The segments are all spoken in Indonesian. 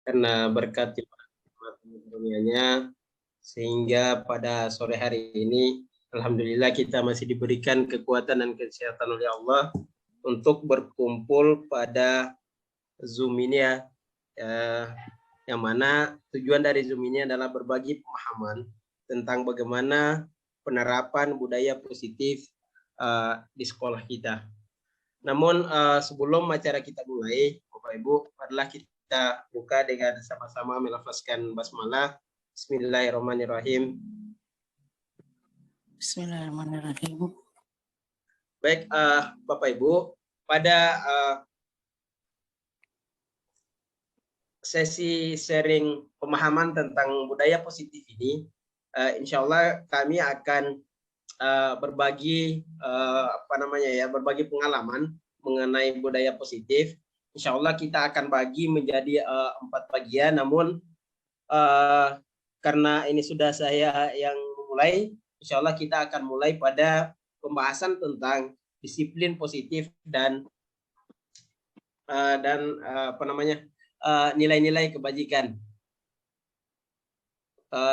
Karena berkat dunianya, sehingga pada sore hari ini alhamdulillah kita masih diberikan kekuatan dan kesehatan oleh Allah untuk berkumpul pada Zoom ini ya. Yang mana tujuan dari Zoom ini adalah berbagi pemahaman tentang bagaimana penerapan budaya positif di sekolah kita. Namun sebelum acara kita mulai, Bapak Ibu, adalah kita buka dengan sama-sama melafazkan basmalah. Bismillahirrahmanirrahim. Bismillahirrahmanirrahim. Baik, Bapak Ibu, pada sesi sharing pemahaman tentang budaya positif ini, insya Allah kami akan berbagi berbagi pengalaman mengenai budaya positif. Insya Allah kita akan bagi menjadi 4 bagian. Namun karena ini sudah saya yang memulai, insya Allah kita akan mulai pada pembahasan tentang disiplin positif dan nilai-nilai kebajikan.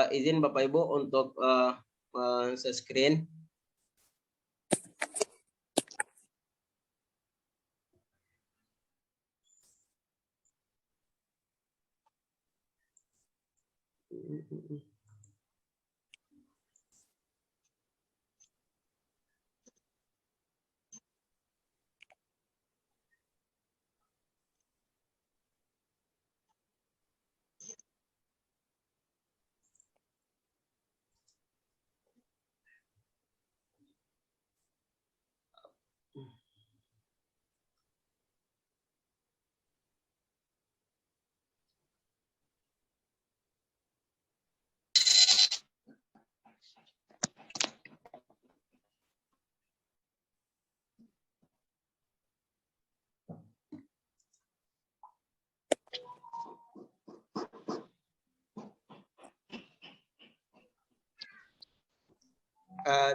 Izin Bapak Ibu untuk share screen.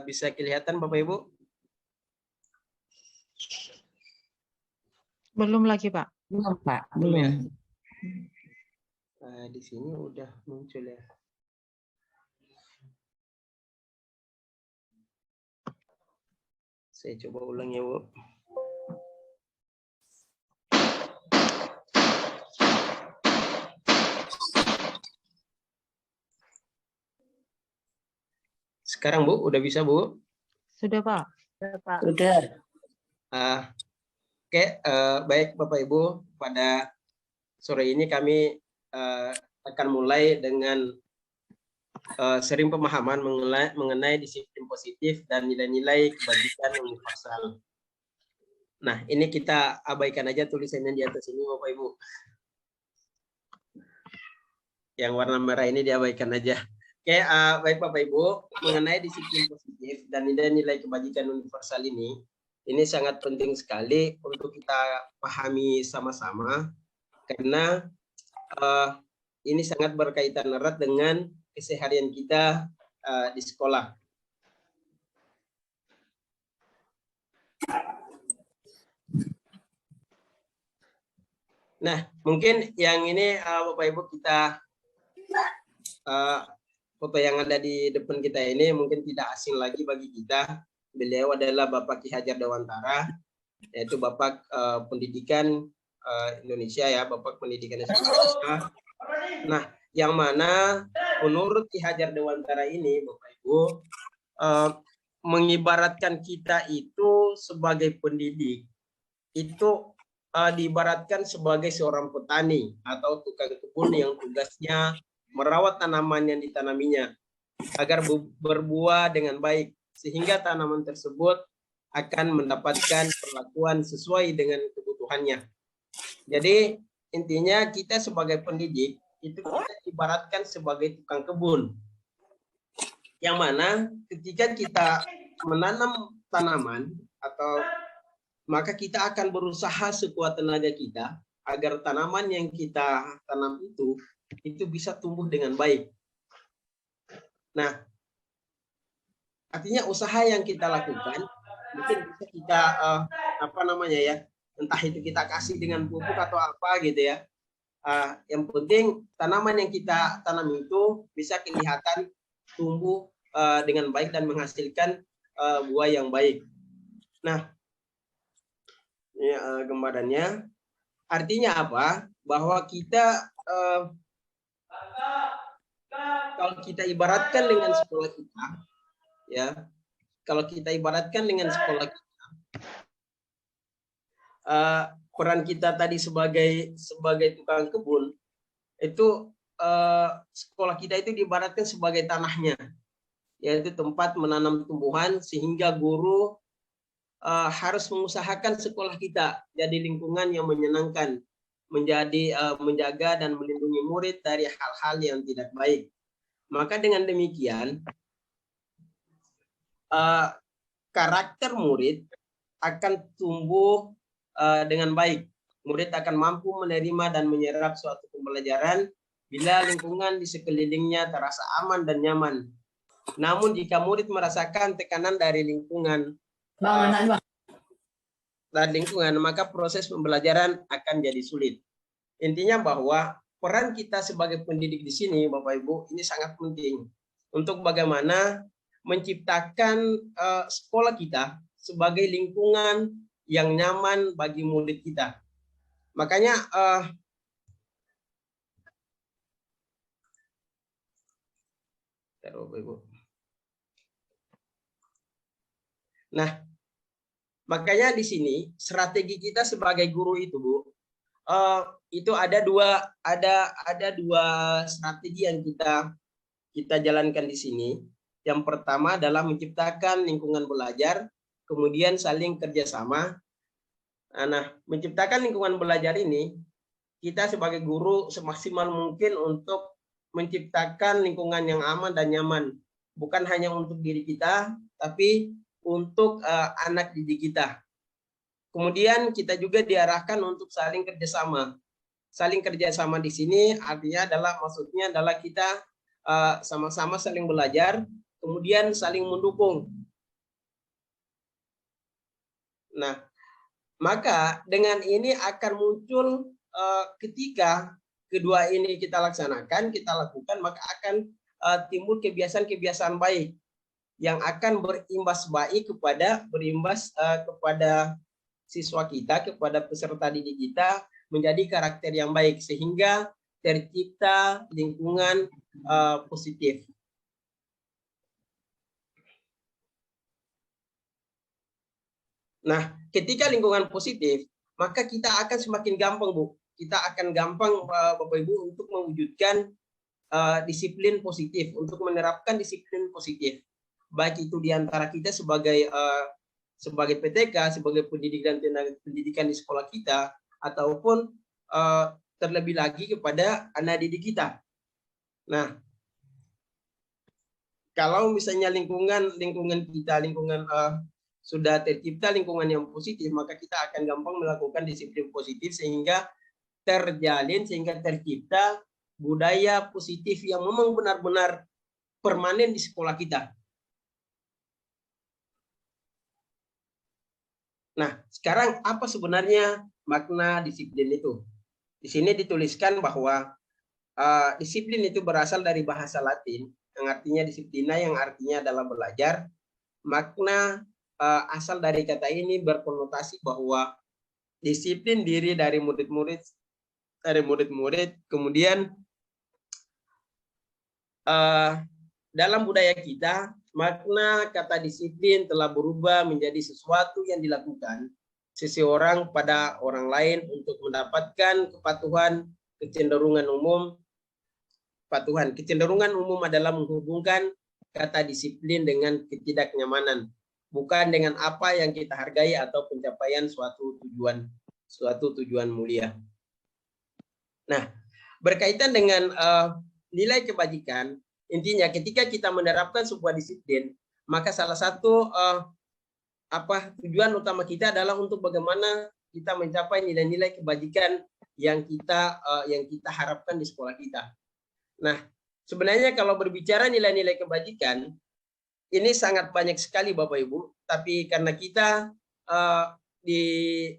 Bisa kelihatan Bapak Ibu? Belum lagi Pak. Belum Pak, Belum ya? belum. Di sini udah muncul ya. Saya coba ulang ya Bu. Sekarang Bu, udah bisa Bu? Sudah Pak. Sudah. Oke, baik Bapak Ibu, pada sore ini kami akan mulai dengan sharing pemahaman mengenai disiplin positif dan nilai-nilai kebajikan universal. Nah, ini kita abaikan aja tulisannya di atas ini Bapak Ibu. Yang warna merah ini diabaikan aja. Oke, baik Bapak Ibu, mengenai disiplin positif dan nilai-nilai kebajikan universal ini sangat penting sekali untuk kita pahami sama-sama, karena ini sangat berkaitan erat dengan keseharian kita di sekolah. Nah, mungkin yang ini Bapak Ibu kita foto yang ada di depan kita ini mungkin tidak asing lagi bagi kita. Beliau adalah Bapak Ki Hajar Dewantara, yaitu Bapak Pendidikan Indonesia ya, Bapak Pendidikan Indonesia. Nah, yang mana menurut Ki Hajar Dewantara ini Bapak Ibu mengibaratkan kita itu sebagai pendidik itu diibaratkan sebagai seorang petani atau tukang kebun yang tugasnya merawat tanaman yang ditanaminya agar berbuah dengan baik, sehingga tanaman tersebut akan mendapatkan perlakuan sesuai dengan kebutuhannya. Jadi intinya kita sebagai pendidik itu kita ibaratkan sebagai tukang kebun, yang mana ketika kita menanam tanaman maka kita akan berusaha sekuat tenaga kita agar tanaman yang kita tanam itu bisa tumbuh dengan baik. Nah, artinya usaha yang kita lakukan mungkin bisa kita entah itu kita kasih dengan pupuk atau apa gitu ya. Yang penting tanaman yang kita tanam itu bisa kelihatan tumbuh dengan baik dan menghasilkan buah yang baik. Nah, ini gambarannya. Artinya apa? Bahwa kita kalau kita ibaratkan dengan sekolah kita, ya, kalau kita ibaratkan dengan sekolah kita, peran kita tadi sebagai tukang kebun itu sekolah kita itu diibaratkan sebagai tanahnya, yaitu tempat menanam tumbuhan, sehingga guru harus mengusahakan sekolah kita jadi lingkungan yang menyenangkan, menjadi menjaga dan melindungi murid dari hal-hal yang tidak baik. Maka dengan demikian karakter murid akan tumbuh dengan baik. Murid akan mampu menerima dan menyerap suatu pembelajaran bila lingkungan di sekelilingnya terasa aman dan nyaman. Namun jika murid merasakan tekanan dari lingkungan, maka proses pembelajaran akan jadi sulit. Intinya bahwa peran kita sebagai pendidik di sini, Bapak Ibu, ini sangat penting untuk bagaimana menciptakan sekolah kita sebagai lingkungan yang nyaman bagi murid kita. Makanya nah, makanya di sini strategi kita sebagai guru itu, Bu, itu ada dua strategi yang kita jalankan di sini. Yang pertama adalah menciptakan lingkungan belajar, kemudian saling kerjasama. Nah, menciptakan lingkungan belajar ini, kita sebagai guru semaksimal mungkin untuk menciptakan lingkungan yang aman dan nyaman. Bukan hanya untuk diri kita, tapi untuk anak didik kita. Kemudian kita juga diarahkan untuk saling kerjasama. Saling kerjasama di sini artinya maksudnya adalah kita sama-sama saling belajar, kemudian saling mendukung. Nah, maka dengan ini akan muncul ketika kedua ini kita lakukan, maka akan timbul kebiasaan-kebiasaan baik yang akan berimbas kepada siswa kita, kepada peserta didik kita, menjadi karakter yang baik sehingga tercipta lingkungan positif. Nah, ketika lingkungan positif, maka kita akan semakin gampang, Bu. Kita akan gampang, Bapak Ibu, untuk mewujudkan disiplin positif, untuk menerapkan disiplin positif. Baik itu di antara kita sebagai PTK, sebagai pendidik dan tenaga pendidikan di sekolah kita, ataupun terlebih lagi kepada anak didik kita. Nah, kalau misalnya lingkungan kita, sudah tercipta lingkungan yang positif, maka kita akan gampang melakukan disiplin positif sehingga tercipta budaya positif yang memang benar-benar permanen di sekolah kita. Nah, sekarang apa sebenarnya makna disiplin itu? Di sini dituliskan bahwa disiplin itu berasal dari bahasa Latin yang artinya disiplina, yang artinya adalah belajar. Makna asal dari kata ini berkonotasi bahwa disiplin diri dari murid-murid, kemudian dalam budaya kita, makna kata disiplin telah berubah menjadi sesuatu yang dilakukan seseorang pada orang lain untuk mendapatkan kepatuhan. Kecenderungan umum adalah menghubungkan kata disiplin dengan ketidaknyamanan, bukan dengan apa yang kita hargai atau pencapaian suatu tujuan mulia. Nah, berkaitan dengan nilai kebajikan, intinya ketika kita menerapkan sebuah disiplin, maka salah satu tujuan utama kita adalah untuk bagaimana kita mencapai nilai-nilai kebajikan yang kita harapkan di sekolah kita. Nah, sebenarnya kalau berbicara nilai-nilai kebajikan, ini sangat banyak sekali Bapak Ibu, tapi karena kita di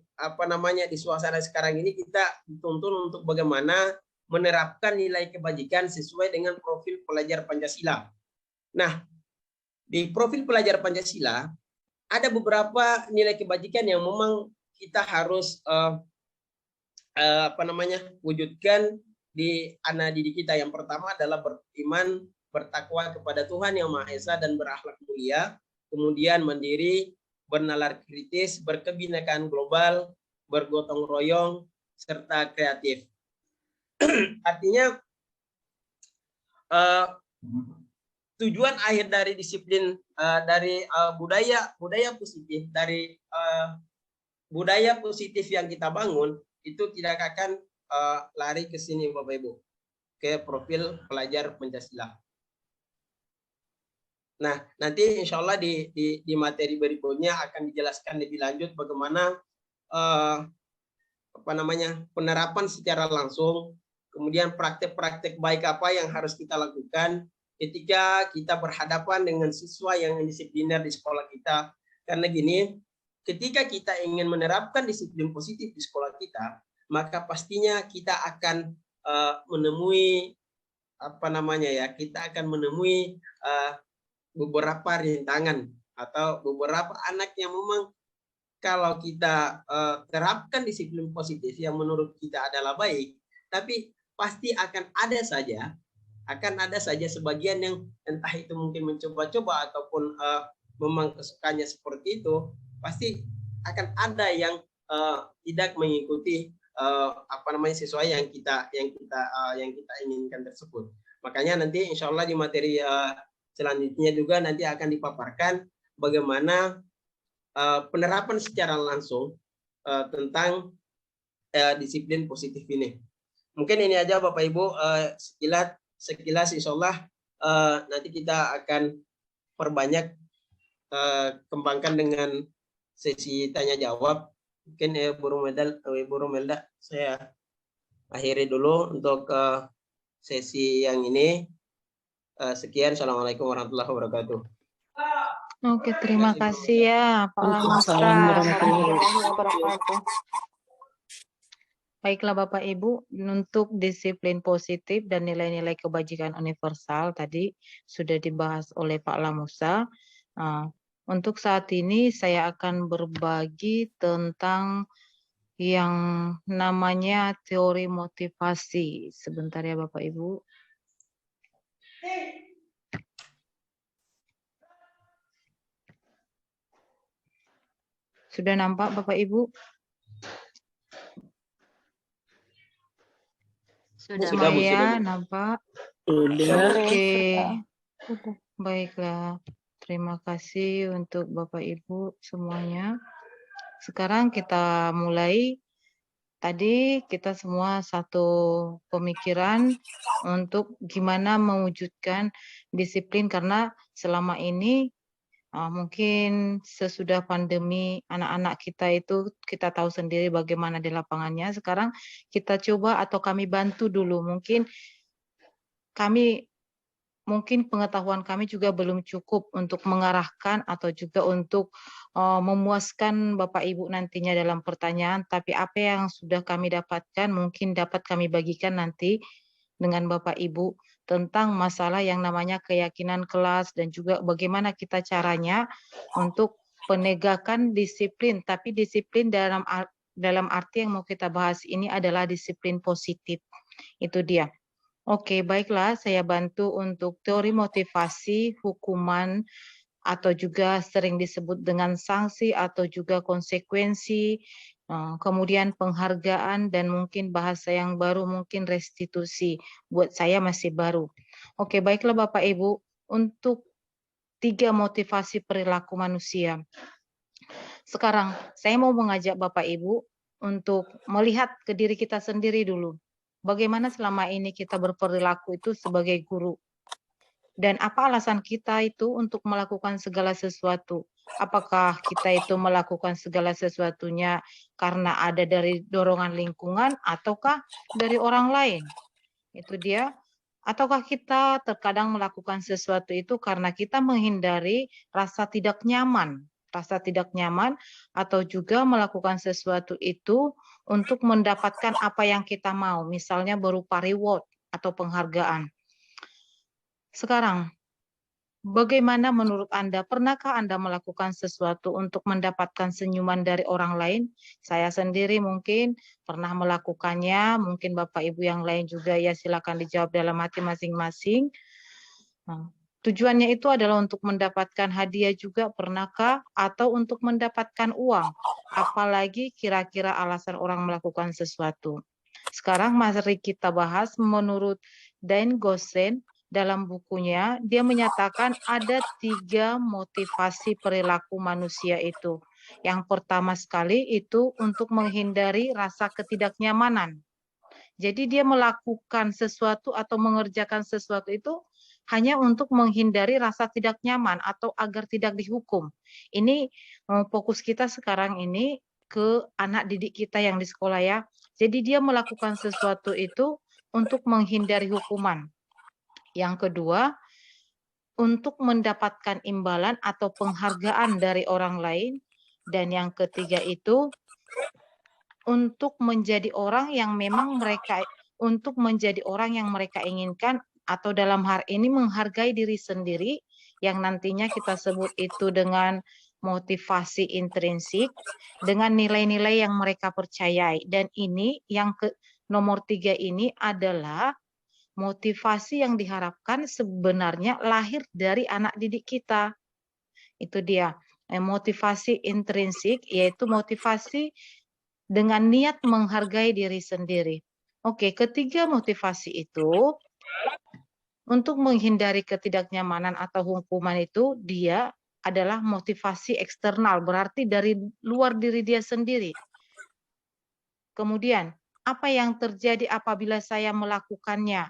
suasana sekarang ini kita dituntun untuk bagaimana menerapkan nilai kebajikan sesuai dengan profil pelajar Pancasila. Nah, di profil pelajar Pancasila ada beberapa nilai kebajikan yang memang kita harus wujudkan di anak didik kita. Yang pertama adalah beriman, bertakwa kepada Tuhan Yang Maha Esa dan berakhlak mulia, kemudian mandiri, bernalar kritis, berkebinekaan global, bergotong royong, serta kreatif. Artinya tujuan akhir dari disiplin dari budaya positif, dari budaya positif yang kita bangun itu tidak akan lari ke sini Bapak Ibu, ke profil pelajar Pancasila. Nah, nanti insya Allah di materi berikutnya akan dijelaskan lebih lanjut bagaimana penerapan secara langsung, kemudian praktek-praktek baik apa yang harus kita lakukan ketika kita berhadapan dengan siswa yang indisipliner di sekolah kita. Karena gini, ketika kita ingin menerapkan disiplin positif di sekolah kita, maka pastinya kita akan menemui beberapa rintangan atau beberapa anak yang memang kalau kita terapkan disiplin positif yang menurut kita adalah baik, tapi pasti akan ada saja sebagian yang entah itu mungkin mencoba-coba ataupun memang kesukaannya seperti itu, pasti akan ada yang tidak mengikuti sesuai yang kita inginkan tersebut. Makanya nanti insya Allah di materi selanjutnya juga nanti akan dipaparkan bagaimana penerapan secara langsung tentang disiplin positif ini. Mungkin ini aja Bapak Ibu sekilas insya Allah nanti kita akan perbanyak kembangkan dengan sesi tanya jawab. Mungkin Ibu Romelda saya akhiri dulu untuk sesi yang ini. Sekian, assalamualaikum warahmatullahi wabarakatuh. Oke, terima kasih ya Pak Lamusa. Baiklah Bapak Ibu, untuk disiplin positif dan nilai-nilai kebajikan universal tadi sudah dibahas oleh Pak Lamusa. Untuk saat ini saya akan berbagi tentang yang namanya teori motivasi. Sebentar ya Bapak Ibu. Sudah nampak Bapak Ibu? Sudah ya, nampak? Sudah. Oke. Baiklah. Terima kasih untuk Bapak Ibu semuanya. Sekarang kita mulai. Tadi kita semua satu pemikiran untuk gimana mewujudkan disiplin, karena selama ini mungkin sesudah pandemi anak-anak kita itu kita tahu sendiri bagaimana di lapangannya. Sekarang kita coba atau kami bantu dulu. Mungkin pengetahuan kami juga belum cukup untuk mengarahkan atau juga untuk memuaskan Bapak Ibu nantinya dalam pertanyaan, tapi apa yang sudah kami dapatkan mungkin dapat kami bagikan nanti dengan Bapak Ibu tentang masalah yang namanya keyakinan kelas dan juga bagaimana kita caranya untuk penegakan disiplin, tapi disiplin dalam arti yang mau kita bahas ini adalah disiplin positif. Itu dia. Oke, baiklah, saya bantu untuk teori motivasi, hukuman, atau juga sering disebut dengan sanksi atau juga konsekuensi, kemudian penghargaan, dan mungkin bahasa yang baru mungkin restitusi. Buat saya masih baru. Oke, baiklah Bapak Ibu, untuk 3 motivasi perilaku manusia. Sekarang saya mau mengajak Bapak Ibu untuk melihat ke diri kita sendiri dulu. Bagaimana selama ini kita berperilaku itu sebagai guru? Dan apa alasan kita itu untuk melakukan segala sesuatu? Apakah kita itu melakukan segala sesuatunya karena ada dari dorongan lingkungan ataukah dari orang lain? Itu dia. Ataukah kita terkadang melakukan sesuatu itu karena kita menghindari rasa tidak nyaman, atau juga melakukan sesuatu itu untuk mendapatkan apa yang kita mau, misalnya berupa reward atau penghargaan. Sekarang, bagaimana menurut Anda? Pernahkah Anda melakukan sesuatu untuk mendapatkan senyuman dari orang lain? Saya sendiri mungkin pernah melakukannya, mungkin Bapak Ibu yang lain juga, ya silakan dijawab dalam hati masing-masing. Tujuannya itu adalah untuk mendapatkan hadiah juga, pernahkah? Atau untuk mendapatkan uang? Apalagi kira-kira alasan orang melakukan sesuatu. Sekarang mari kita bahas menurut Dain Gosen. Dalam bukunya, dia menyatakan ada 3 motivasi perilaku manusia itu. Yang pertama sekali itu untuk menghindari rasa ketidaknyamanan. Jadi dia melakukan sesuatu atau mengerjakan sesuatu itu hanya untuk menghindari rasa tidak nyaman atau agar tidak dihukum. Ini fokus kita sekarang ini ke anak didik kita yang di sekolah ya. Jadi dia melakukan sesuatu itu untuk menghindari hukuman. Yang kedua, untuk mendapatkan imbalan atau penghargaan dari orang lain. Dan yang ketiga itu, untuk menjadi orang yang memang mereka inginkan, atau dalam hal ini menghargai diri sendiri, yang nantinya kita sebut itu dengan motivasi intrinsik, dengan nilai-nilai yang mereka percayai. Dan ini yang nomor 3 ini adalah motivasi yang diharapkan sebenarnya lahir dari anak didik kita. Itu dia, motivasi intrinsik, yaitu motivasi dengan niat menghargai diri sendiri. Oke, ketiga motivasi itu untuk menghindari ketidaknyamanan atau hukuman itu, dia adalah motivasi eksternal, berarti dari luar diri dia sendiri. Kemudian, apa yang terjadi apabila saya melakukannya?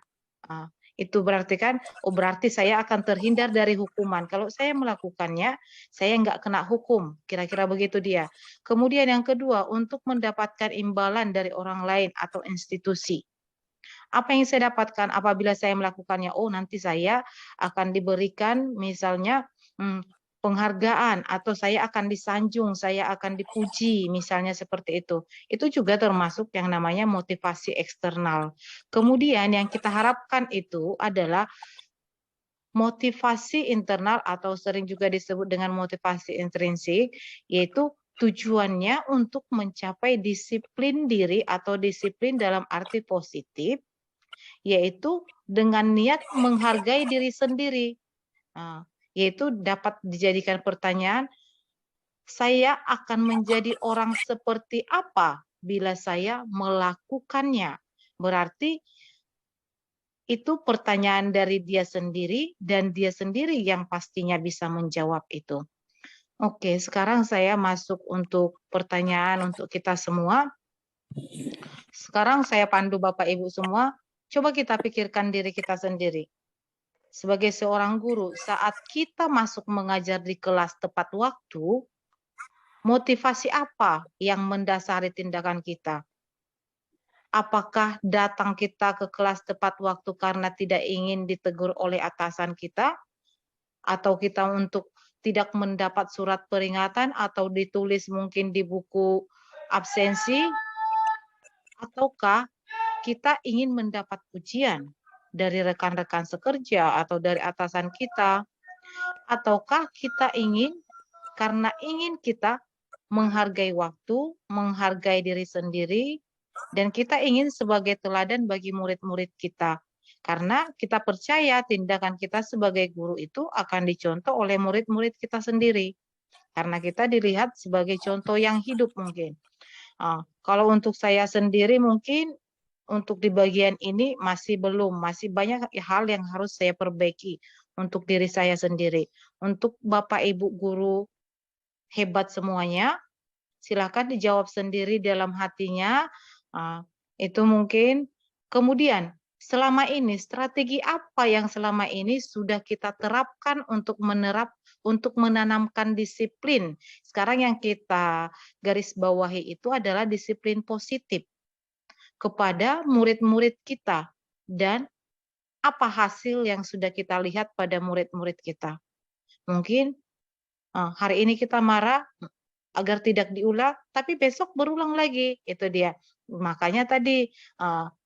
Itu berarti kan, berarti saya akan terhindar dari hukuman. Kalau saya melakukannya, saya nggak kena hukum. Kira-kira begitu dia. Kemudian yang kedua, untuk mendapatkan imbalan dari orang lain atau institusi. Apa yang saya dapatkan apabila saya melakukannya? Oh, nanti saya akan diberikan misalnya penghargaan, atau saya akan disanjung, saya akan dipuji, misalnya seperti itu. Itu juga termasuk yang namanya motivasi eksternal. Kemudian yang kita harapkan itu adalah motivasi internal, atau sering juga disebut dengan motivasi intrinsik, yaitu tujuannya untuk mencapai disiplin diri atau disiplin dalam arti positif, yaitu dengan niat menghargai diri sendiri. Yaitu dapat dijadikan pertanyaan, saya akan menjadi orang seperti apa bila saya melakukannya? Berarti itu pertanyaan dari dia sendiri, dan dia sendiri yang pastinya bisa menjawab itu. Oke, sekarang saya masuk untuk pertanyaan untuk kita semua. Sekarang saya pandu Bapak Ibu semua, coba kita pikirkan diri kita sendiri. Sebagai seorang guru, saat kita masuk mengajar di kelas tepat waktu, motivasi apa yang mendasari tindakan kita? Apakah datang kita ke kelas tepat waktu karena tidak ingin ditegur oleh atasan kita? Atau kita untuk tidak mendapat surat peringatan atau ditulis mungkin di buku absensi? Ataukah kita ingin mendapat pujian dari rekan-rekan sekerja atau dari atasan kita? Ataukah kita ingin, karena ingin kita menghargai waktu, menghargai diri sendiri, dan kita ingin sebagai teladan bagi murid-murid kita. Karena kita percaya tindakan kita sebagai guru itu akan dicontoh oleh murid-murid kita sendiri. Karena kita dilihat sebagai contoh yang hidup mungkin. Kalau untuk saya sendiri mungkin untuk di bagian ini masih belum, masih banyak hal yang harus saya perbaiki untuk diri saya sendiri. Untuk Bapak Ibu guru hebat semuanya, silakan dijawab sendiri dalam hatinya. Itu mungkin. Kemudian selama ini strategi apa yang selama ini sudah kita terapkan untuk menanamkan disiplin. Sekarang yang kita garis bawahi itu adalah disiplin positif kepada murid-murid kita, dan apa hasil yang sudah kita lihat pada murid-murid kita. Mungkin hari ini kita marah agar tidak diulang, tapi besok berulang lagi. Itu dia. Makanya tadi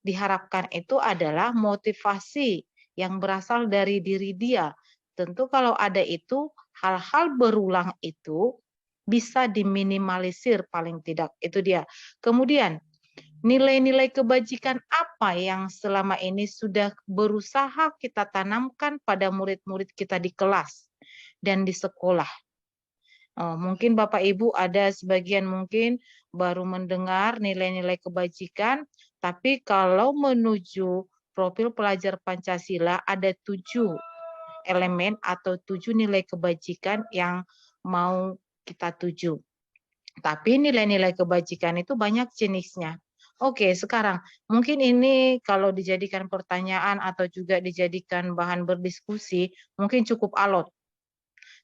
diharapkan itu adalah motivasi yang berasal dari diri dia. Tentu kalau ada itu, hal-hal berulang itu bisa diminimalisir paling tidak. Itu dia. Kemudian, nilai-nilai kebajikan apa yang selama ini sudah berusaha kita tanamkan pada murid-murid kita di kelas dan di sekolah. Mungkin Bapak Ibu ada sebagian mungkin baru mendengar nilai-nilai kebajikan, tapi kalau menuju profil pelajar Pancasila ada 7 elemen atau 7 nilai kebajikan yang mau kita tuju. Tapi nilai-nilai kebajikan itu banyak jenisnya. Oke, sekarang mungkin ini kalau dijadikan pertanyaan atau juga dijadikan bahan berdiskusi, mungkin cukup alot.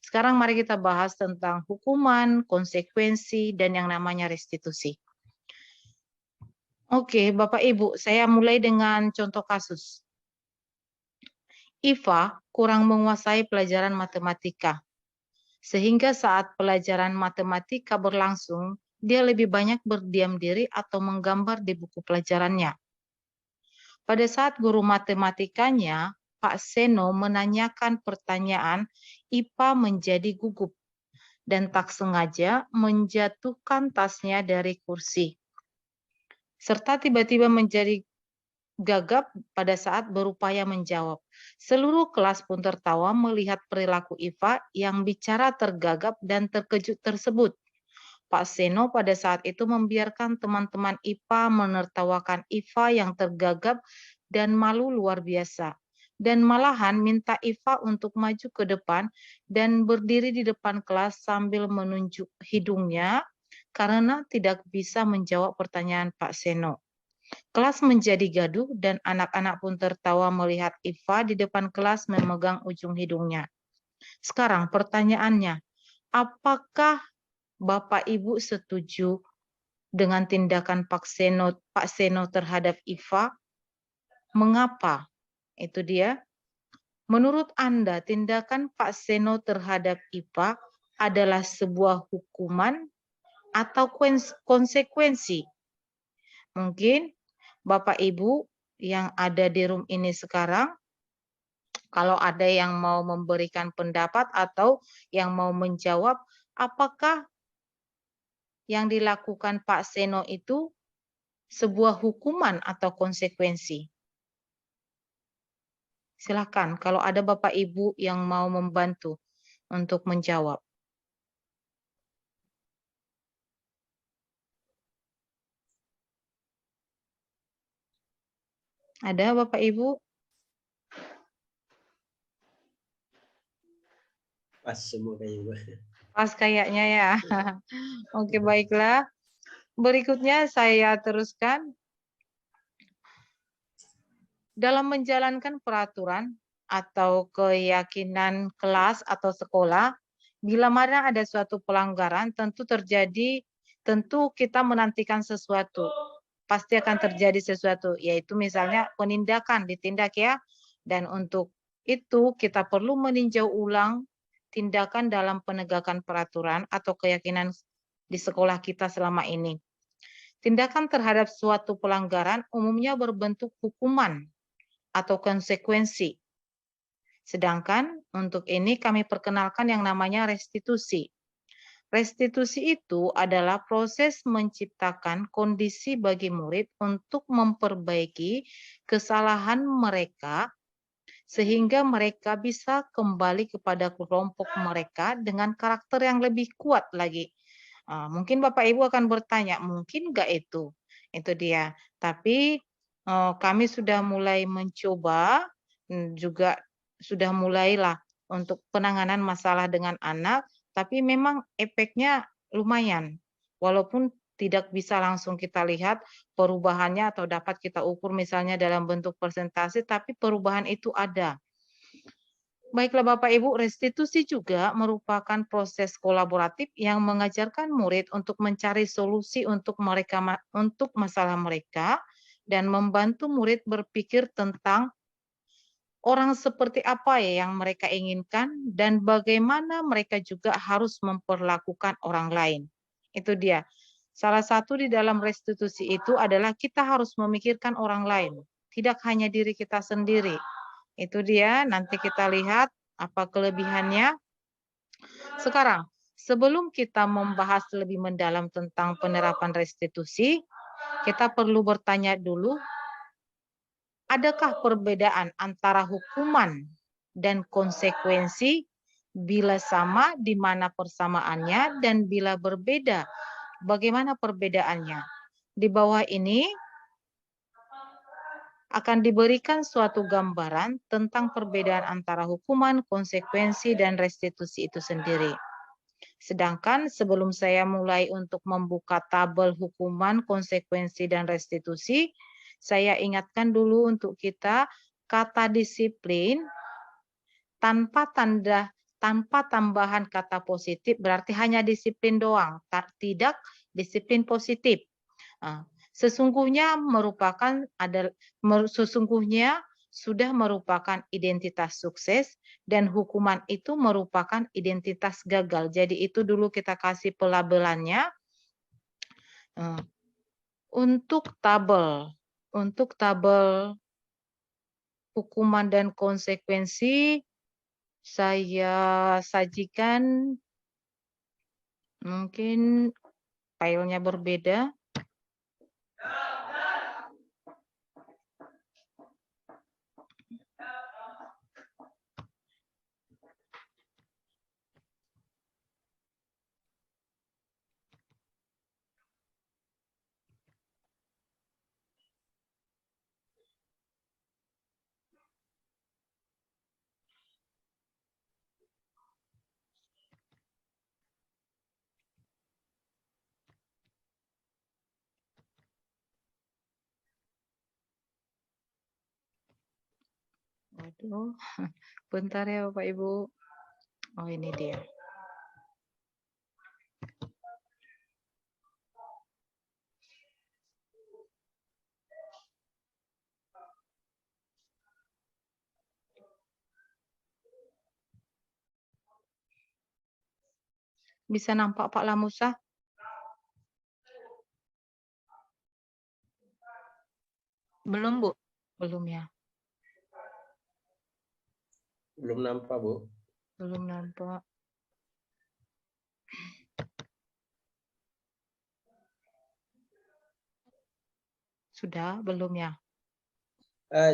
Sekarang mari kita bahas tentang hukuman, konsekuensi, dan yang namanya restitusi. Oke, Bapak Ibu, saya mulai dengan contoh kasus. Iva kurang menguasai pelajaran matematika, sehingga saat pelajaran matematika berlangsung, dia lebih banyak berdiam diri atau menggambar di buku pelajarannya. Pada saat guru matematikanya, Pak Seno, menanyakan pertanyaan, Iva menjadi gugup dan tak sengaja menjatuhkan tasnya dari kursi, serta tiba-tiba menjadi gagap pada saat berupaya menjawab. Seluruh kelas pun tertawa melihat perilaku Iva yang bicara tergagap dan terkejut tersebut. Pak Seno pada saat itu membiarkan teman-teman IPA menertawakan Iva yang tergagap dan malu luar biasa. Dan malahan minta Iva untuk maju ke depan dan berdiri di depan kelas sambil menunjuk hidungnya karena tidak bisa menjawab pertanyaan Pak Seno. Kelas menjadi gaduh dan anak-anak pun tertawa melihat Iva di depan kelas memegang ujung hidungnya. Sekarang pertanyaannya, apakah Bapak Ibu setuju dengan tindakan Pak Seno terhadap Iva? Mengapa? Itu dia. Menurut Anda, tindakan Pak Seno terhadap Iva adalah sebuah hukuman atau konsekuensi? Mungkin Bapak Ibu yang ada di room ini sekarang, kalau ada yang mau memberikan pendapat atau yang mau menjawab, apakah yang dilakukan Pak Seno itu sebuah hukuman atau konsekuensi? Silakan kalau ada Bapak Ibu yang mau membantu untuk menjawab. Ada Bapak Ibu? Pas semua kayaknya. Pas kayaknya ya. Oke, baiklah. Berikutnya saya teruskan. Dalam menjalankan peraturan atau keyakinan kelas atau sekolah, bila mana ada suatu pelanggaran, tentu kita menantikan sesuatu. Pasti akan terjadi sesuatu, yaitu misalnya penindakan, ditindak ya. Dan untuk itu kita perlu meninjau ulang tindakan dalam penegakan peraturan atau keyakinan di sekolah kita selama ini. Tindakan terhadap suatu pelanggaran umumnya berbentuk hukuman atau konsekuensi. Sedangkan untuk ini kami perkenalkan yang namanya restitusi. Restitusi itu adalah proses menciptakan kondisi bagi murid untuk memperbaiki kesalahan mereka sehingga mereka bisa kembali kepada kelompok mereka dengan karakter yang lebih kuat lagi. Mungkin Bapak Ibu akan bertanya, mungkin nggak itu? Itu dia. Tapi kami sudah mulai mencoba, juga sudah mulailah untuk penanganan masalah dengan anak, tapi memang efeknya lumayan. Walaupun tidak bisa langsung kita lihat perubahannya atau dapat kita ukur misalnya dalam bentuk persentase, tapi perubahan itu ada. Baiklah Bapak Ibu, restitusi juga merupakan proses kolaboratif yang mengajarkan murid untuk mencari solusi untuk masalah mereka dan membantu murid berpikir tentang orang seperti apa ya yang mereka inginkan dan bagaimana mereka juga harus memperlakukan orang lain. Itu dia. Salah satu di dalam restitusi itu adalah kita harus memikirkan orang lain, tidak hanya diri kita sendiri. Itu dia, nanti kita lihat apa kelebihannya. Sekarang, sebelum kita membahas lebih mendalam tentang penerapan restitusi, kita perlu bertanya dulu, adakah perbedaan antara hukuman dan konsekuensi? Bila sama, di mana persamaannya, dan bila berbeda, bagaimana perbedaannya? Di bawah ini akan diberikan suatu gambaran tentang perbedaan antara hukuman, konsekuensi, dan restitusi itu sendiri. Sedangkan sebelum saya mulai untuk membuka tabel hukuman, konsekuensi, dan restitusi, saya ingatkan dulu untuk kita kata disiplin tanpa tambahan kata positif berarti hanya disiplin doang, tidak disiplin positif. Sesungguhnya sudah merupakan identitas sukses dan hukuman itu merupakan identitas gagal. Jadi itu dulu kita kasih pelabelannya. Untuk tabel hukuman dan konsekuensi saya sajikan, mungkin filenya berbeda. Waduh, bentar ya Bapak Ibu. Oh ini dia. Bisa nampak Pak Lamusa? Belum Bu? Belum ya? Belum nampak, Bu. Belum nampak. Sudah, belum ya?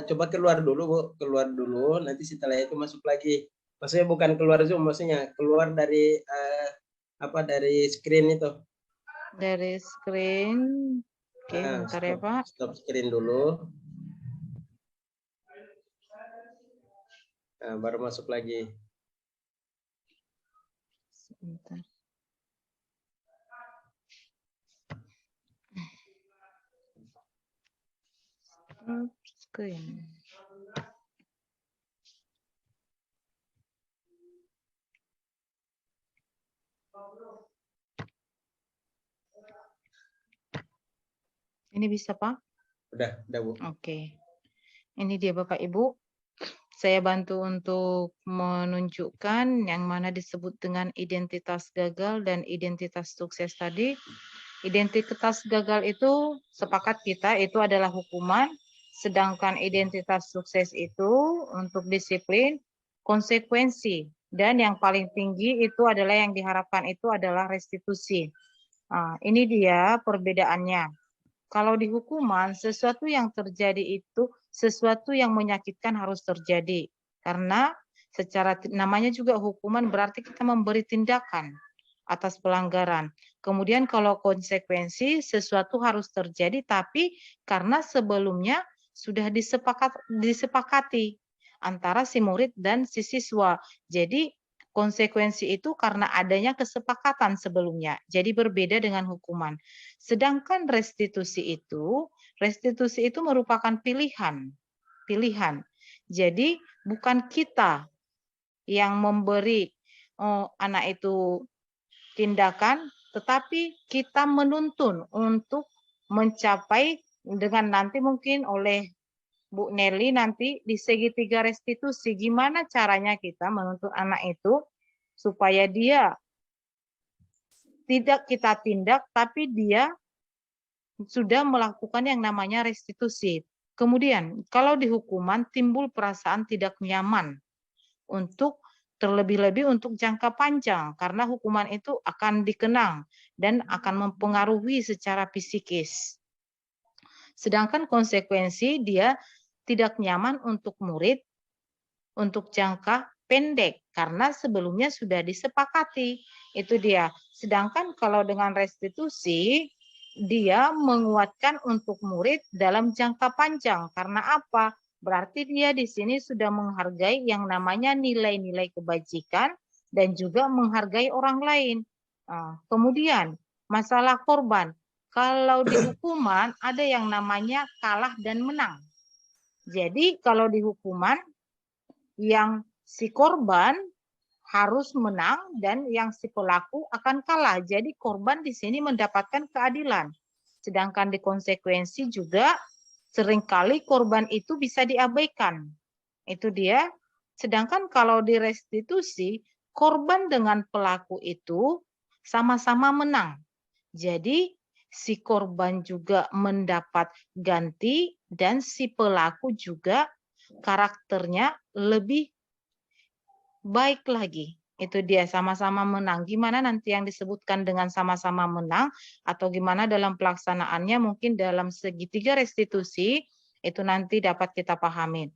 Coba keluar dulu, Bu. Keluar dulu, nanti setelah itu masuk lagi. Maksudnya bukan keluar Zoom, maksudnya keluar dari dari screen itu. Dari screen. Oke, bentar ya Pak. Stop screen dulu. Nah, baru masuk lagi. Sebentar. Screen. Ini bisa Pak? Udah Bu. Oke. Ini dia Bapak Ibu. Saya bantu untuk menunjukkan yang mana disebut dengan identitas gagal dan identitas sukses tadi. Identitas gagal itu sepakat kita itu adalah hukuman, sedangkan identitas sukses itu untuk disiplin, konsekuensi, dan yang paling tinggi itu adalah yang diharapkan itu adalah restitusi. Nah, ini dia perbedaannya. Kalau di hukuman, sesuatu yang terjadi itu sesuatu yang menyakitkan harus terjadi. Karena secara namanya juga hukuman berarti kita memberi tindakan atas pelanggaran. Kemudian kalau konsekuensi sesuatu harus terjadi tapi karena sebelumnya sudah disepakati antara si murid dan si siswa. Jadi Konsekuensi itu karena adanya kesepakatan sebelumnya, jadi berbeda dengan hukuman. Sedangkan restitusi itu merupakan pilihan. Jadi bukan kita yang memberi anak itu tindakan, tetapi kita menuntun untuk mencapai dengan nanti mungkin oleh Bu Nelly nanti di segitiga restitusi, gimana caranya kita menuntut anak itu supaya dia tidak kita tindak, tapi dia sudah melakukan yang namanya restitusi. Kemudian, kalau di hukuman timbul perasaan tidak nyaman untuk terlebih-lebih untuk jangka panjang, karena hukuman itu akan dikenang dan akan mempengaruhi secara psikis. Sedangkan konsekuensi dia tidak nyaman untuk murid untuk jangka pendek karena sebelumnya sudah disepakati. Itu dia. Sedangkan kalau dengan restitusi dia menguatkan untuk murid dalam jangka panjang. Karena apa? Berarti dia di sini sudah menghargai yang namanya nilai-nilai kebajikan dan juga menghargai orang lain. Kemudian masalah korban. Kalau di hukuman ada yang namanya kalah dan menang. Jadi kalau di hukuman yang si korban harus menang dan yang si pelaku akan kalah. Jadi korban di sini mendapatkan keadilan. Sedangkan di konsekuensi juga seringkali korban itu bisa diabaikan. Itu dia. Sedangkan kalau di restitusi, korban dengan pelaku itu sama-sama menang. Jadi si korban juga mendapat ganti dan si pelaku juga karakternya lebih baik lagi. Itu dia sama-sama menang. Gimana nanti yang disebutkan dengan sama-sama menang atau gimana dalam pelaksanaannya mungkin dalam segitiga restitusi itu nanti dapat kita pahami.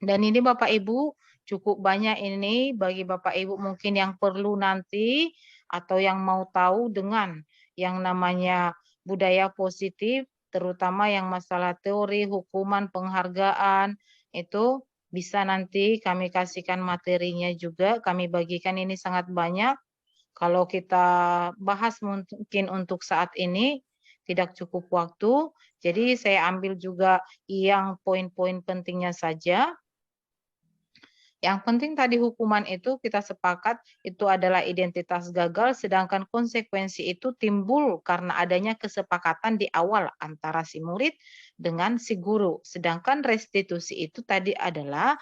Dan ini Bapak Ibu cukup banyak ini bagi Bapak Ibu mungkin yang perlu nanti atau yang mau tahu dengan yang namanya budaya positif, terutama yang masalah teori, hukuman, penghargaan, itu bisa nanti kami kasihkan materinya juga, kami bagikan ini sangat banyak. Kalau kita bahas mungkin untuk saat ini tidak cukup waktu, jadi saya ambil juga yang poin-poin pentingnya saja. Yang penting tadi hukuman itu kita sepakat itu adalah identitas gagal, sedangkan konsekuensi itu timbul karena adanya kesepakatan di awal antara si murid dengan si guru. Sedangkan restitusi itu tadi adalah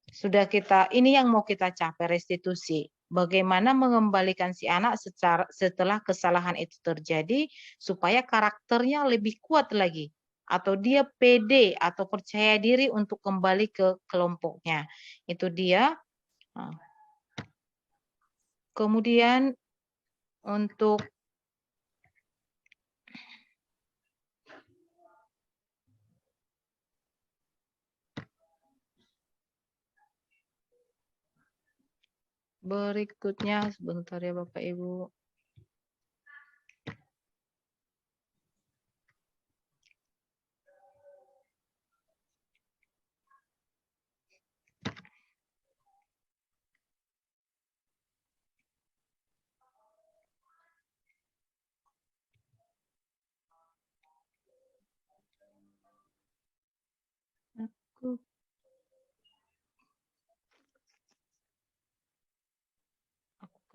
sudah kita ini yang mau kita capai restitusi. Bagaimana mengembalikan si anak setelah kesalahan itu terjadi supaya karakternya lebih kuat lagi. Atau dia pede atau percaya diri untuk kembali ke kelompoknya. Itu dia. Kemudian untuk berikutnya, sebentar ya Bapak Ibu. Aku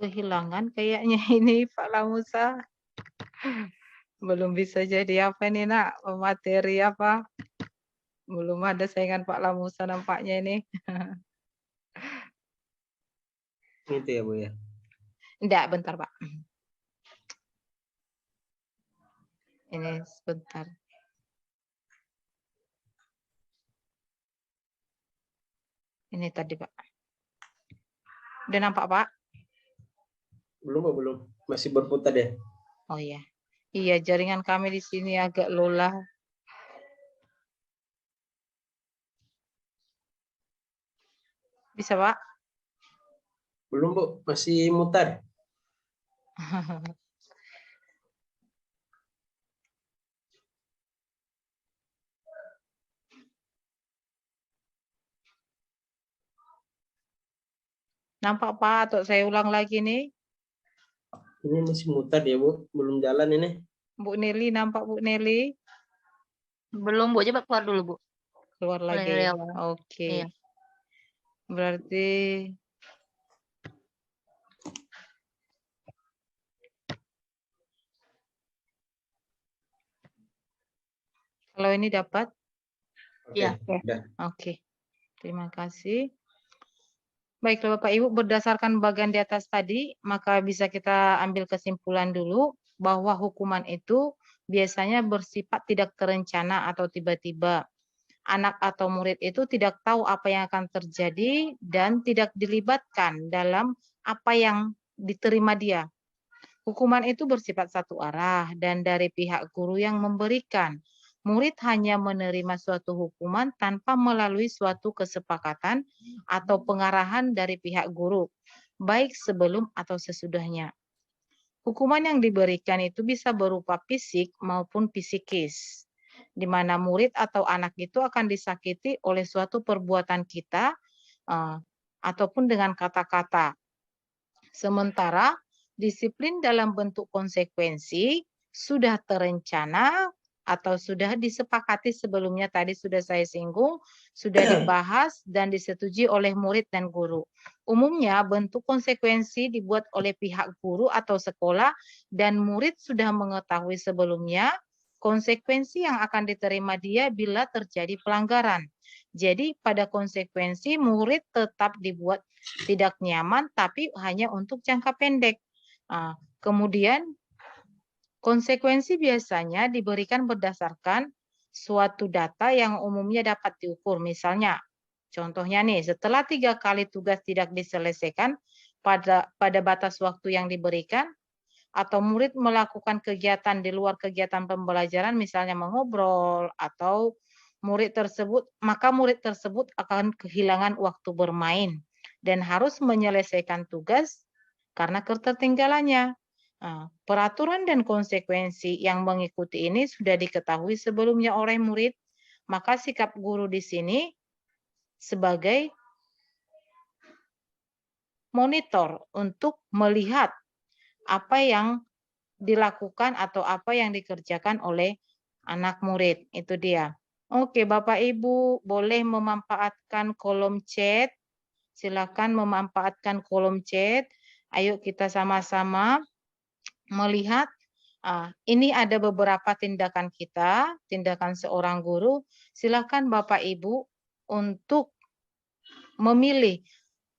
kehilangan kayaknya ini Pak Lamusa. Belum bisa jadi apa nih nak, materi apa? Belum ada saingan Pak Lamusa nampaknya ini. Itu ya Bu ya. Enggak, bentar Pak. Ini sebentar. Ini tadi Pak. Udah nampak Pak? Belum. Masih berputar ya. Oh iya. Iya, jaringan kami di sini agak lolah. Bisa Pak? Belum Bu, masih mutar. Nampak Pak? Atau saya ulang lagi nih? Ini masih mutar ya Bu, belum jalan ini. Bu Nelly, nampak Bu Nelly? Belum, Bu. Coba keluar dulu, Bu. Keluar Mulai lagi. dari awal. Oke. Iya. Berarti kalau ini dapat? Oke, Iya. udah. Oke. Terima kasih. Baiklah Bapak Ibu, berdasarkan bagian di atas tadi, maka bisa kita ambil kesimpulan dulu bahwa hukuman itu biasanya bersifat tidak terencana atau tiba-tiba. Anak atau murid itu tidak tahu apa yang akan terjadi dan tidak dilibatkan dalam apa yang diterima dia. Hukuman itu bersifat satu arah dan dari pihak guru yang memberikan. Murid hanya menerima suatu hukuman tanpa melalui suatu kesepakatan atau pengarahan dari pihak guru, baik sebelum atau sesudahnya. Hukuman yang diberikan itu bisa berupa fisik maupun psikis, di mana murid atau anak itu akan disakiti oleh suatu perbuatan kita ataupun dengan kata-kata. Sementara disiplin dalam bentuk konsekuensi sudah terencana atau sudah disepakati sebelumnya, tadi sudah saya singgung, sudah dibahas dan disetujui oleh murid dan guru. Umumnya bentuk konsekuensi dibuat oleh pihak guru atau sekolah dan murid sudah mengetahui sebelumnya konsekuensi yang akan diterima dia bila terjadi pelanggaran. Jadi pada konsekuensi murid tetap dibuat tidak nyaman tapi hanya untuk jangka pendek. Kemudian konsekuensi biasanya diberikan berdasarkan suatu data yang umumnya dapat diukur. Misalnya, contohnya nih, setelah 3 kali tugas tidak diselesaikan pada batas waktu yang diberikan, atau murid melakukan kegiatan di luar kegiatan pembelajaran, misalnya mengobrol, atau maka murid tersebut akan kehilangan waktu bermain dan harus menyelesaikan tugas karena ketertinggalannya. Peraturan dan konsekuensi yang mengikuti ini sudah diketahui sebelumnya oleh murid, maka sikap guru di sini sebagai monitor untuk melihat apa yang dilakukan atau apa yang dikerjakan oleh anak murid. Itu dia. Oke, Bapak Ibu boleh memanfaatkan kolom chat. Silakan memanfaatkan kolom chat. Ayo kita sama-sama melihat ini ada beberapa tindakan kita, tindakan seorang guru. Silakan Bapak Ibu untuk memilih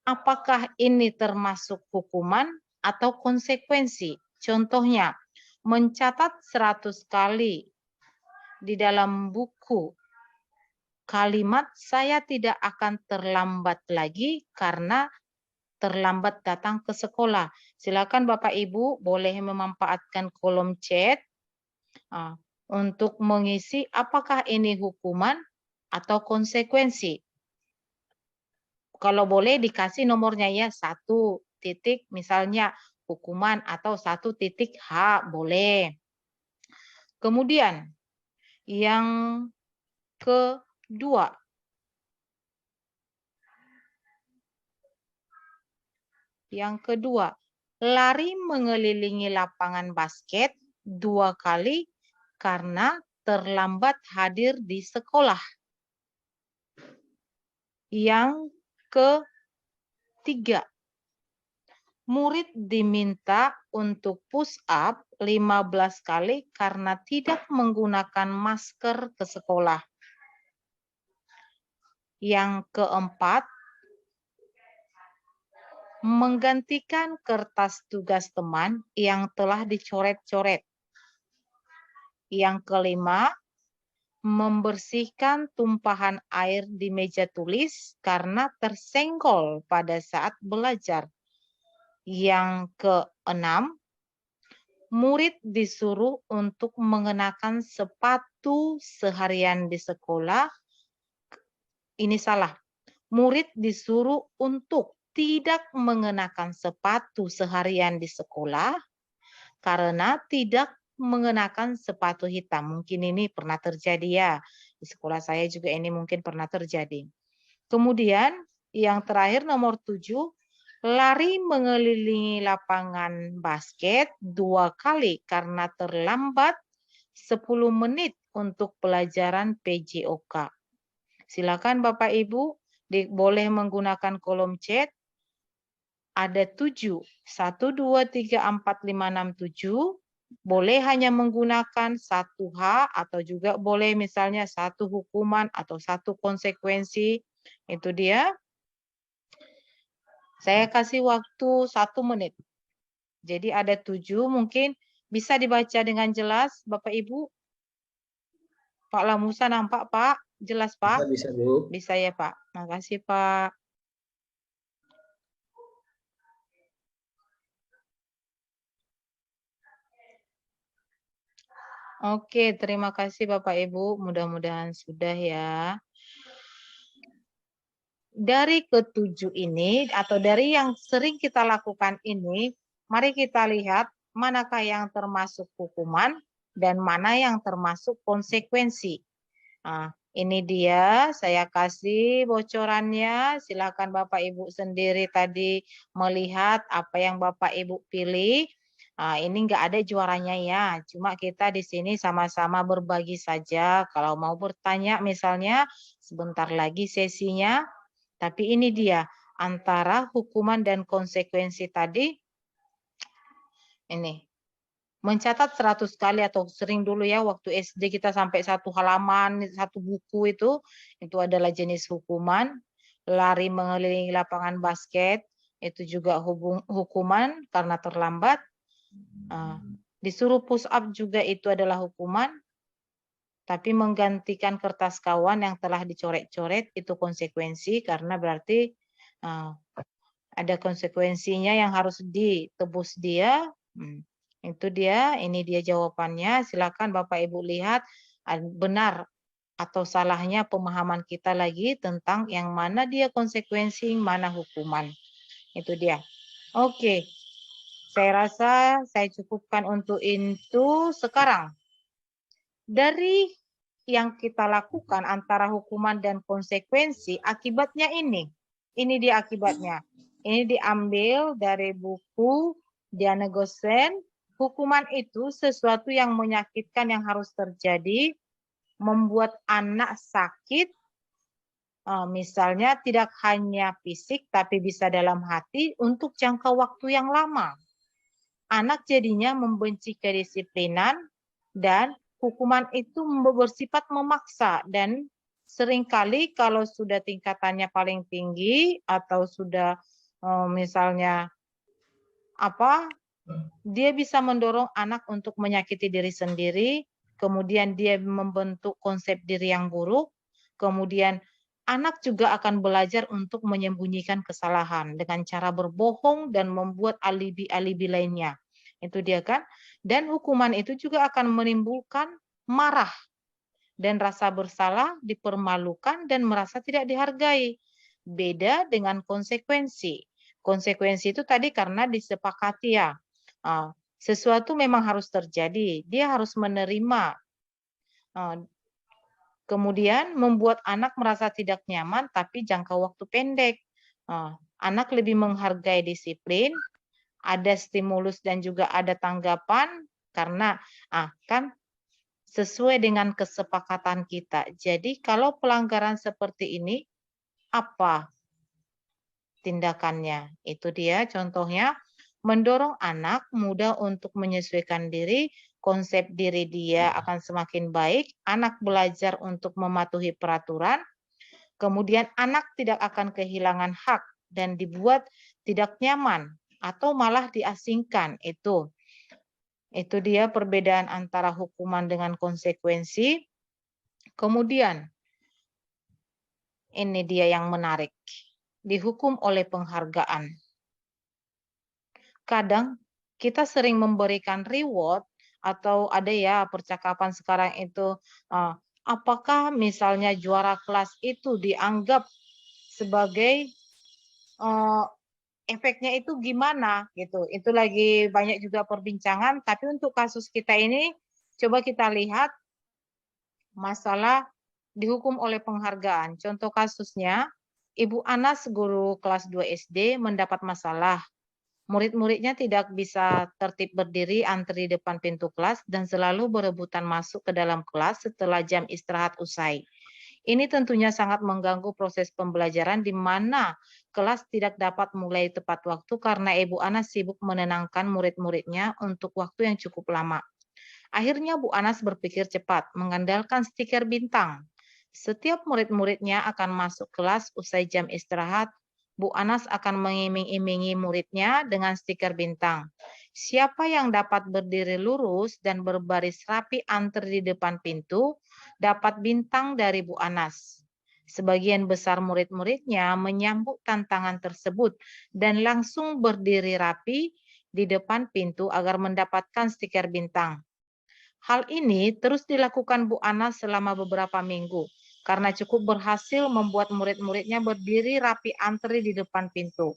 apakah ini termasuk hukuman atau konsekuensi. Contohnya, mencatat 100 kali di dalam buku kalimat saya tidak akan terlambat lagi karena terlambat datang ke sekolah. Silakan Bapak Ibu boleh memanfaatkan kolom chat untuk mengisi apakah ini hukuman atau konsekuensi. Kalau boleh dikasih nomornya ya, 1 titik misalnya hukuman atau 1 titik H boleh. Kemudian yang kedua, lari mengelilingi lapangan basket 2 kali karena terlambat hadir di sekolah. Yang ketiga, murid diminta untuk push up 15 kali karena tidak menggunakan masker ke sekolah. Yang keempat, menggantikan kertas tugas teman yang telah dicoret-coret. Yang kelima, membersihkan tumpahan air di meja tulis karena tersenggol pada saat belajar. Yang keenam, murid disuruh untuk mengenakan sepatu seharian di sekolah. Ini salah. Murid disuruh untuk tidak mengenakan sepatu seharian di sekolah karena tidak mengenakan sepatu hitam. Mungkin ini pernah terjadi ya. Di sekolah saya juga ini mungkin pernah terjadi. Kemudian yang terakhir nomor 7, lari mengelilingi lapangan basket 2 kali karena terlambat 10 menit untuk pelajaran PJOK. Silakan Bapak Ibu, boleh menggunakan kolom chat. Ada 7, 1, 2, 3, 4, 5, 6, 7. Boleh hanya menggunakan 1H atau juga boleh misalnya 1 hukuman atau 1 konsekuensi. Itu dia. Saya kasih waktu 1 menit. Jadi ada 7, mungkin bisa dibaca dengan jelas Bapak Ibu. Pak Lamusa nampak Pak? Jelas Pak? Bisa, Bu. Bisa ya Pak. Makasih Pak. Oke, terima kasih Bapak Ibu. Mudah-mudahan sudah ya. Dari ke-7 ini atau dari yang sering kita lakukan ini, mari kita lihat manakah yang termasuk hukuman dan mana yang termasuk konsekuensi. Nah, ini dia saya kasih bocorannya. Silakan Bapak Ibu sendiri tadi melihat apa yang Bapak Ibu pilih. Nah, ini enggak ada juaranya ya. Cuma kita di sini sama-sama berbagi saja. Kalau mau bertanya misalnya sebentar lagi sesinya. Tapi ini dia antara hukuman dan konsekuensi tadi. Ini. Mencatat 100 kali atau sering dulu ya waktu SD kita sampai 1 halaman, 1 buku itu adalah jenis hukuman. Lari mengelilingi lapangan basket itu juga hukuman karena terlambat. Disuruh push up juga itu adalah hukuman. Tapi menggantikan kertas kawan yang telah dicoret-coret itu konsekuensi karena berarti ada konsekuensinya yang harus ditebus dia. Itu dia, ini dia jawabannya. Silakan Bapak Ibu lihat benar atau salahnya pemahaman kita lagi tentang yang mana dia konsekuensi, mana hukuman. Itu dia. Oke. Saya rasa saya cukupkan untuk itu sekarang. Dari yang kita lakukan antara hukuman dan konsekuensi, akibatnya ini. Ini dia akibatnya. Ini diambil dari buku Diana Gosen. Hukuman itu sesuatu yang menyakitkan yang harus terjadi, membuat anak sakit, misalnya tidak hanya fisik, tapi bisa dalam hati untuk jangka waktu yang lama. Anak jadinya membenci kedisiplinan dan hukuman itu bersifat memaksa dan seringkali kalau sudah tingkatannya paling tinggi atau sudah misalnya dia bisa mendorong anak untuk menyakiti diri sendiri, kemudian dia membentuk konsep diri yang buruk, kemudian anak juga akan belajar untuk menyembunyikan kesalahan dengan cara berbohong dan membuat alibi-alibi lainnya. Itu dia kan. Dan hukuman itu juga akan menimbulkan marah dan rasa bersalah, dipermalukan dan merasa tidak dihargai. Beda dengan konsekuensi. Konsekuensi itu tadi karena disepakati ya. Sesuatu memang harus terjadi. Dia harus menerima. Kemudian membuat anak merasa tidak nyaman tapi jangka waktu pendek. Anak lebih menghargai disiplin, ada stimulus dan juga ada tanggapan karena kan sesuai dengan kesepakatan kita. Jadi kalau pelanggaran seperti ini apa tindakannya? Itu dia contohnya mendorong anak muda untuk menyesuaikan diri, konsep diri dia akan semakin baik, anak belajar untuk mematuhi peraturan, kemudian anak tidak akan kehilangan hak dan dibuat tidak nyaman atau malah diasingkan. Itu dia perbedaan antara hukuman dengan konsekuensi. Kemudian ini dia yang menarik. Dihukum oleh penghargaan. Kadang kita sering memberikan reward atau ada ya percakapan sekarang itu apakah misalnya juara kelas itu dianggap sebagai efeknya itu gimana gitu. Itu lagi banyak juga perbincangan, tapi untuk kasus kita ini coba kita lihat masalah dihukum oleh penghargaan. Contoh kasusnya Ibu Anas, guru kelas 2 SD, mendapat masalah. Murid-muridnya tidak bisa tertib berdiri antri depan pintu kelas dan selalu berebutan masuk ke dalam kelas setelah jam istirahat usai. Ini tentunya sangat mengganggu proses pembelajaran di mana kelas tidak dapat mulai tepat waktu karena Ibu Anas sibuk menenangkan murid-muridnya untuk waktu yang cukup lama. Akhirnya Bu Anas berpikir cepat, mengandalkan stiker bintang. Setiap murid-muridnya akan masuk kelas usai jam istirahat, Bu Anas akan mengiming-imingi muridnya dengan stiker bintang. Siapa yang dapat berdiri lurus dan berbaris rapi antri di depan pintu, dapat bintang dari Bu Anas. Sebagian besar murid-muridnya menyambut tantangan tersebut dan langsung berdiri rapi di depan pintu agar mendapatkan stiker bintang. Hal ini terus dilakukan Bu Anas selama beberapa minggu karena cukup berhasil membuat murid-muridnya berdiri rapi antri di depan pintu.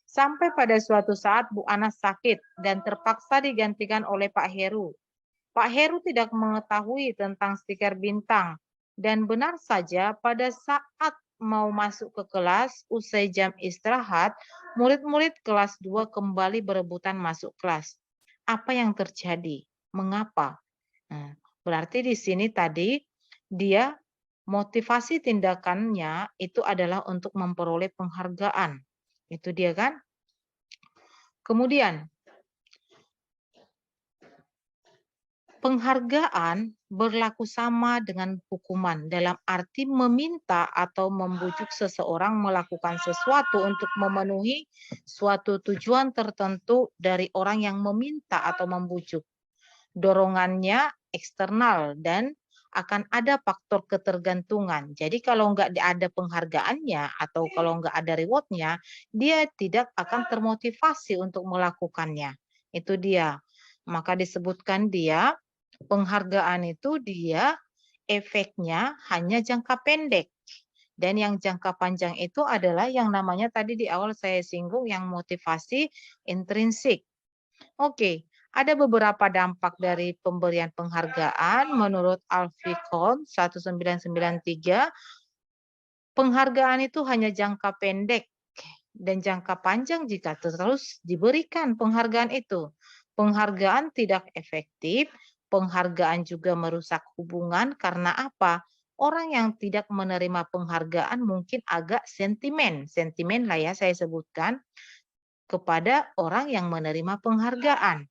Sampai pada suatu saat Bu Anas sakit dan terpaksa digantikan oleh Pak Heru. Pak Heru tidak mengetahui tentang stiker bintang dan benar saja pada saat mau masuk ke kelas usai jam istirahat, murid-murid kelas 2 kembali berebutan masuk kelas. Apa yang terjadi? Mengapa? Nah, berarti di sini tadi dia motivasi tindakannya itu adalah untuk memperoleh penghargaan. Itu dia kan? Kemudian, penghargaan berlaku sama dengan hukuman dalam arti meminta atau membujuk seseorang melakukan sesuatu untuk memenuhi suatu tujuan tertentu dari orang yang meminta atau membujuk. Dorongannya eksternal dan akan ada faktor ketergantungan. Jadi kalau nggak ada penghargaannya atau kalau nggak ada rewardnya, dia tidak akan termotivasi untuk melakukannya. Itu dia. Maka disebutkan dia, penghargaan itu dia efeknya hanya jangka pendek. Dan yang jangka panjang itu adalah yang namanya tadi di awal saya singgung yang motivasi intrinsik. Oke. Ada beberapa dampak dari pemberian penghargaan menurut Alficon 1993. Penghargaan itu hanya jangka pendek dan jangka panjang jika terus diberikan penghargaan itu. Penghargaan tidak efektif, penghargaan juga merusak hubungan karena apa? Orang yang tidak menerima penghargaan mungkin agak sentimen lah ya saya sebutkan kepada orang yang menerima penghargaan.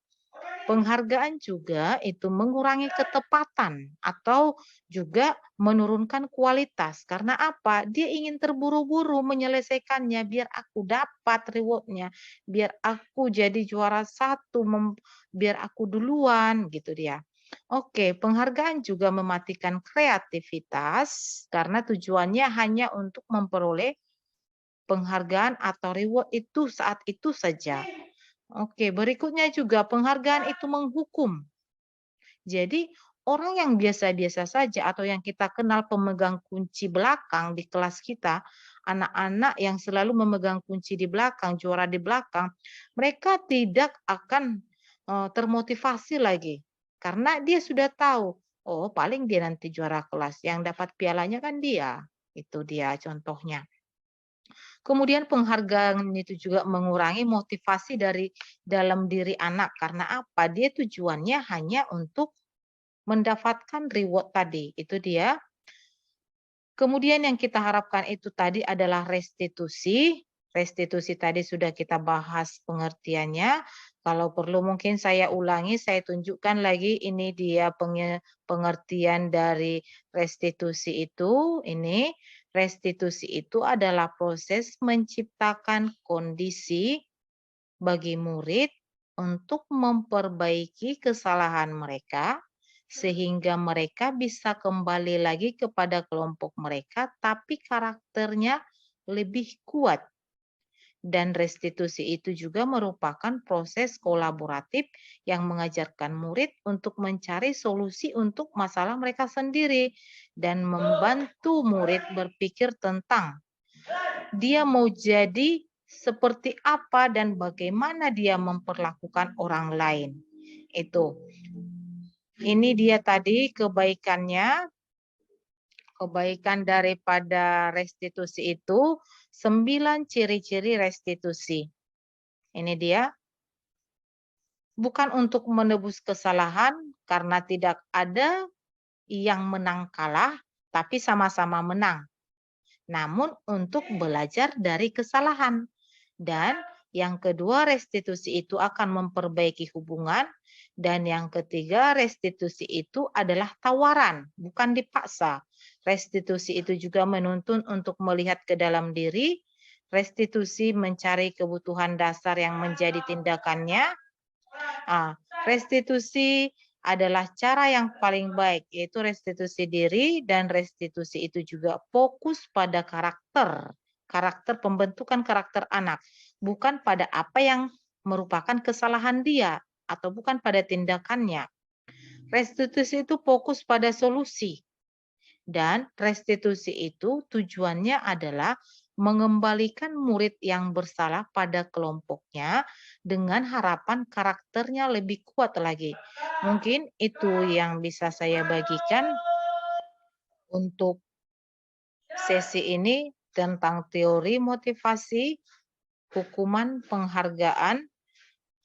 Penghargaan juga itu mengurangi ketepatan atau juga menurunkan kualitas. Karena apa? Dia ingin terburu-buru menyelesaikannya biar aku dapat rewardnya, biar aku jadi juara satu, biar aku duluan gitu dia. Oke, penghargaan juga mematikan kreativitas karena tujuannya hanya untuk memperoleh penghargaan atau reward itu saat itu saja. Oke, berikutnya juga penghargaan itu menghukum. Jadi orang yang biasa-biasa saja atau yang kita kenal pemegang kunci belakang di kelas kita, anak-anak yang selalu memegang kunci di belakang, juara di belakang, mereka tidak akan termotivasi lagi. Karena dia sudah tahu, oh paling dia nanti juara kelas, yang dapat pialanya kan dia. Itu dia contohnya. Kemudian penghargaan itu juga mengurangi motivasi dari dalam diri anak. Karena apa? Dia tujuannya hanya untuk mendapatkan reward tadi. Itu dia. Kemudian yang kita harapkan itu tadi adalah restitusi. Restitusi tadi sudah kita bahas pengertiannya. Kalau perlu mungkin saya ulangi, saya tunjukkan lagi ini dia pengertian dari restitusi itu. Ini restitusi itu adalah proses menciptakan kondisi bagi murid untuk memperbaiki kesalahan mereka sehingga mereka bisa kembali lagi kepada kelompok mereka tapi karakternya lebih kuat. Dan restitusi itu juga merupakan proses kolaboratif yang mengajarkan murid untuk mencari solusi untuk masalah mereka sendiri dan membantu murid berpikir tentang dia mau jadi seperti apa dan bagaimana dia memperlakukan orang lain. Itu. Ini dia tadi kebaikannya. kebaikan daripada restitusi itu 9 ciri-ciri restitusi. Ini dia. Bukan untuk menebus kesalahan karena tidak ada yang menang kalah, tapi sama-sama menang. Namun untuk belajar dari kesalahan. Dan yang kedua, restitusi itu akan memperbaiki hubungan. Dan yang ketiga, restitusi itu adalah tawaran, bukan dipaksa. Restitusi itu juga menuntun untuk melihat ke dalam diri. Restitusi mencari kebutuhan dasar yang menjadi tindakannya. Restitusi adalah cara yang paling baik, yaitu restitusi diri, dan restitusi itu juga fokus pada karakter pembentukan karakter anak, bukan pada apa yang merupakan kesalahan dia atau bukan pada tindakannya. Restitusi itu fokus pada solusi, dan restitusi itu tujuannya adalah mengembalikan murid yang bersalah pada kelompoknya dengan harapan karakternya lebih kuat lagi. Mungkin itu yang bisa saya bagikan untuk sesi ini tentang teori motivasi, hukuman, penghargaan,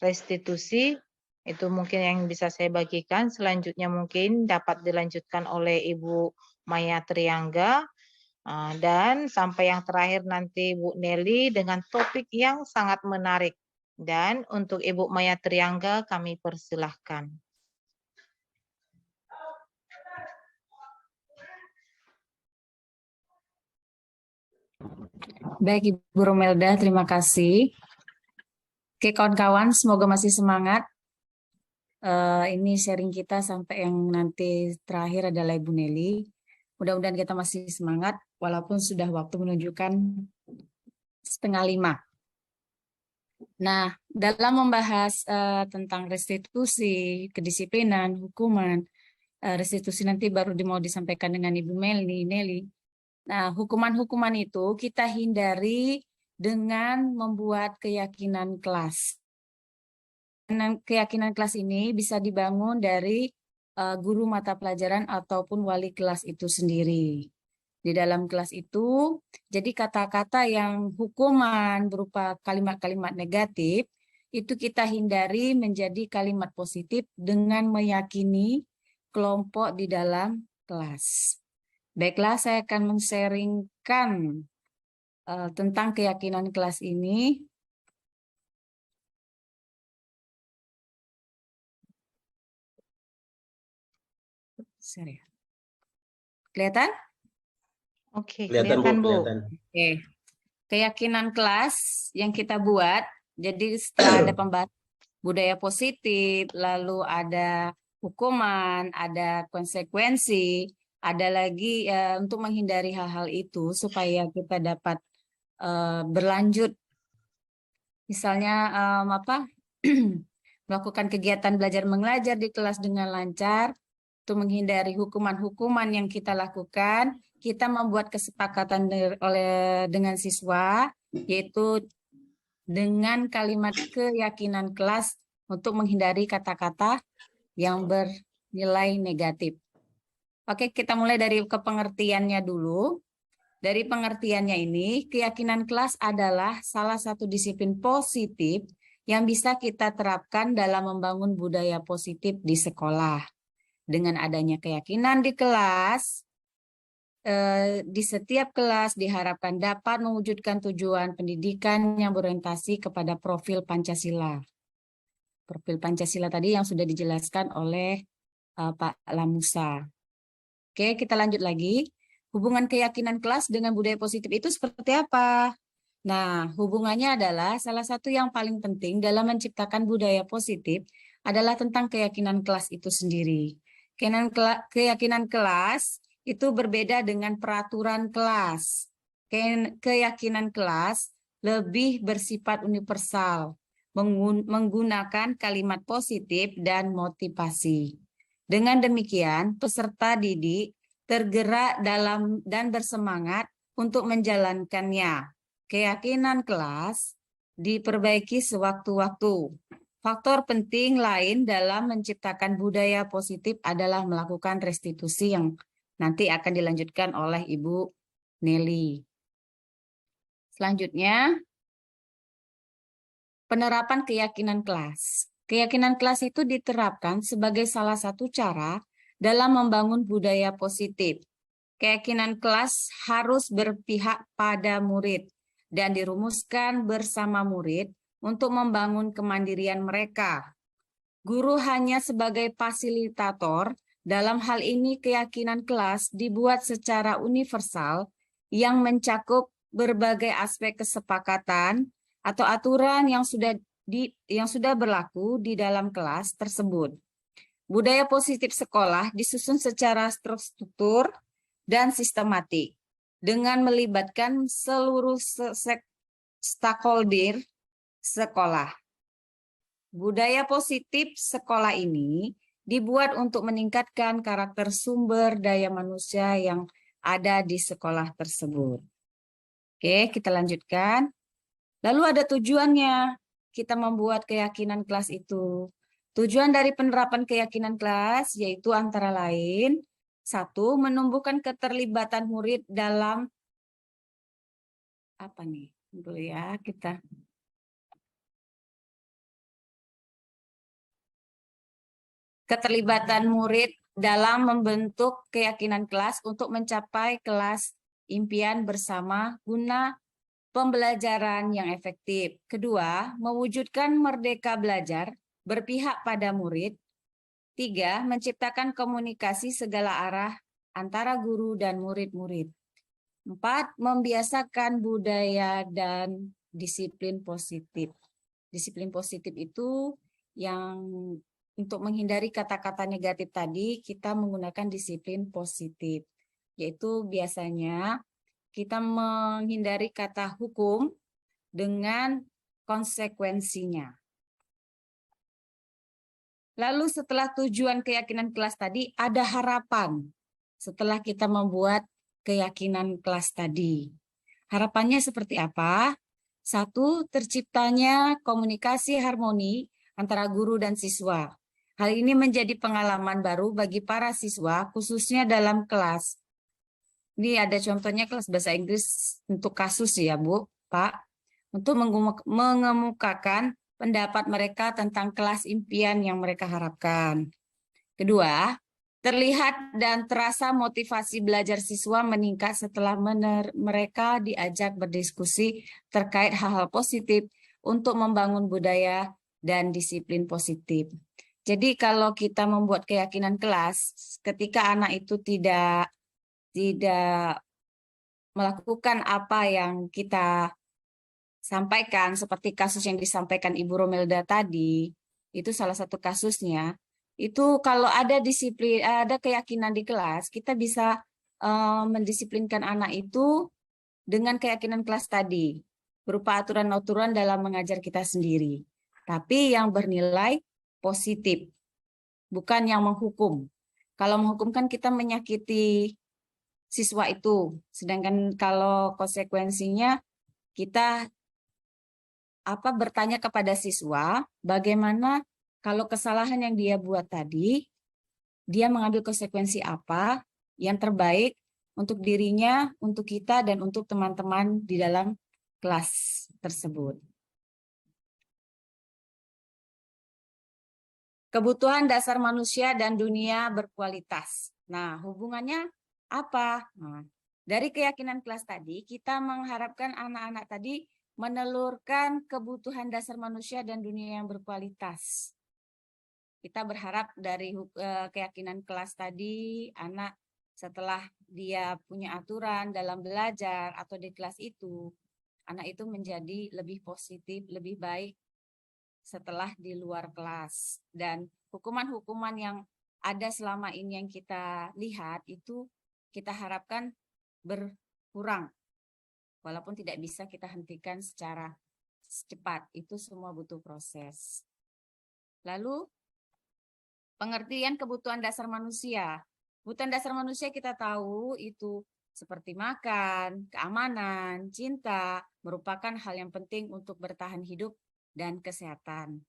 restitusi. Itu mungkin yang bisa saya bagikan. Selanjutnya mungkin dapat dilanjutkan oleh Ibu Maya Triangga. Dan sampai yang terakhir nanti Bu Nelly dengan topik yang sangat menarik. Dan untuk Ibu Maya Triangga kami persilahkan. Baik Ibu Romelda, terima kasih. Oke kawan-kawan, semoga masih semangat. Ini sharing kita sampai yang nanti terakhir adalah Ibu Nelly. Mudah-mudahan kita masih semangat, walaupun sudah waktu menunjukkan 4:30. Nah, dalam membahas tentang restitusi, kedisiplinan, hukuman, restitusi nanti baru mau disampaikan dengan Ibu Nelly. Nah, hukuman-hukuman itu kita hindari dengan membuat keyakinan kelas. Keyakinan kelas ini bisa dibangun dari guru mata pelajaran ataupun wali kelas itu sendiri. Di dalam kelas itu, jadi kata-kata yang hukuman berupa kalimat-kalimat negatif, itu kita hindari menjadi kalimat positif dengan meyakini kelompok di dalam kelas. Baiklah, saya akan men-sharingkan tentang keyakinan kelas ini. Kelihatan? Oke, Kelihatan, Bu. Bu. Kelihatan. Oke. Keyakinan kelas yang kita buat, jadi setelah ada pembahasan budaya positif, lalu ada hukuman, ada konsekuensi, ada lagi untuk menghindari hal-hal itu supaya kita dapat berlanjut. Misalnya melakukan kegiatan belajar mengajar di kelas dengan lancar. Untuk menghindari hukuman-hukuman yang kita lakukan, kita membuat kesepakatan dengan siswa, yaitu dengan kalimat keyakinan kelas untuk menghindari kata-kata yang bernilai negatif. Oke, kita mulai dari kepengertiannya dulu. Dari pengertiannya ini, keyakinan kelas adalah salah satu disiplin positif yang bisa kita terapkan dalam membangun budaya positif di sekolah. Dengan adanya keyakinan di kelas, di setiap kelas diharapkan dapat mewujudkan tujuan pendidikan yang berorientasi kepada profil Pancasila. Profil Pancasila tadi yang sudah dijelaskan oleh Pak Lamusa. Oke, kita lanjut lagi. Hubungan keyakinan kelas dengan budaya positif itu seperti apa? Nah, hubungannya adalah salah satu yang paling penting dalam menciptakan budaya positif adalah tentang keyakinan kelas itu sendiri. Keyakinan kelas itu berbeda dengan peraturan kelas. Keyakinan kelas lebih bersifat universal, menggunakan kalimat positif dan motivasi. Dengan demikian, peserta didik tergerak dalam dan bersemangat untuk menjalankannya. Keyakinan kelas diperbaiki sewaktu-waktu. Faktor penting lain dalam menciptakan budaya positif adalah melakukan restitusi yang nanti akan dilanjutkan oleh Ibu Nelly. Selanjutnya, penerapan keyakinan kelas. Keyakinan kelas itu diterapkan sebagai salah satu cara dalam membangun budaya positif. Keyakinan kelas harus berpihak pada murid dan dirumuskan bersama murid untuk membangun kemandirian mereka. Guru hanya sebagai fasilitator. Dalam hal ini keyakinan kelas dibuat secara universal yang mencakup berbagai aspek kesepakatan atau aturan yang sudah berlaku di dalam kelas tersebut. Budaya positif sekolah disusun secara struktur dan sistematik dengan melibatkan seluruh stakeholder sekolah. Budaya positif sekolah ini dibuat untuk meningkatkan karakter sumber daya manusia yang ada di sekolah tersebut. Oke, kita lanjutkan. Lalu ada tujuannya kita membuat keyakinan kelas itu. Tujuan dari penerapan keyakinan kelas yaitu antara lain, 1. Menumbuhkan keterlibatan murid dalam apa nih? Dulu ya, kita keterlibatan murid dalam membentuk keyakinan kelas untuk mencapai kelas impian bersama guna pembelajaran yang efektif. Kedua, mewujudkan merdeka belajar berpihak pada murid. 3. Menciptakan komunikasi segala arah antara guru dan murid-murid. 4. Membiasakan budaya dan disiplin positif. Disiplin positif itu yang untuk menghindari kata-kata negatif tadi, kita menggunakan disiplin positif. Yaitu biasanya kita menghindari kata hukum dengan konsekuensinya. Lalu setelah tujuan keyakinan kelas tadi, ada harapan setelah kita membuat keyakinan kelas tadi. Harapannya seperti apa? 1. Terciptanya komunikasi harmoni antara guru dan siswa. Hal ini menjadi pengalaman baru bagi para siswa, khususnya dalam kelas. Ini ada contohnya kelas bahasa Inggris untuk kasus ya Bu, Pak. Untuk mengemukakan pendapat mereka tentang kelas impian yang mereka harapkan. Kedua, terlihat dan terasa motivasi belajar siswa meningkat setelah mereka diajak berdiskusi terkait hal-hal positif untuk membangun budaya dan disiplin positif. Jadi kalau kita membuat keyakinan kelas, ketika anak itu tidak melakukan apa yang kita sampaikan, seperti kasus yang disampaikan Ibu Romelda tadi, itu salah satu kasusnya. Itu kalau ada disiplin, ada keyakinan di kelas, kita bisa mendisiplinkan anak itu dengan keyakinan kelas tadi, berupa aturan-aturan dalam mengajar kita sendiri. Tapi yang bernilai positif, bukan yang menghukum. Kalau menghukum kan kita menyakiti siswa itu, sedangkan kalau konsekuensinya kita bertanya kepada siswa bagaimana kalau kesalahan yang dia buat tadi, dia mengambil konsekuensi apa yang terbaik untuk dirinya, untuk kita, dan untuk teman-teman di dalam kelas tersebut. Kebutuhan dasar manusia dan dunia berkualitas. Nah, hubungannya apa? Nah, dari keyakinan kelas tadi, kita mengharapkan anak-anak tadi menelurkan kebutuhan dasar manusia dan dunia yang berkualitas. Kita berharap dari keyakinan kelas tadi, anak setelah dia punya aturan dalam belajar atau di kelas itu, anak itu menjadi lebih positif, lebih baik setelah di luar kelas. Dan hukuman-hukuman yang ada selama ini yang kita lihat itu kita harapkan berkurang. Walaupun tidak bisa kita hentikan secara cepat, itu semua butuh proses. Lalu, pengertian kebutuhan dasar manusia. Kebutuhan dasar manusia kita tahu itu seperti makan, keamanan, cinta, merupakan hal yang penting untuk bertahan hidup dan kesehatan.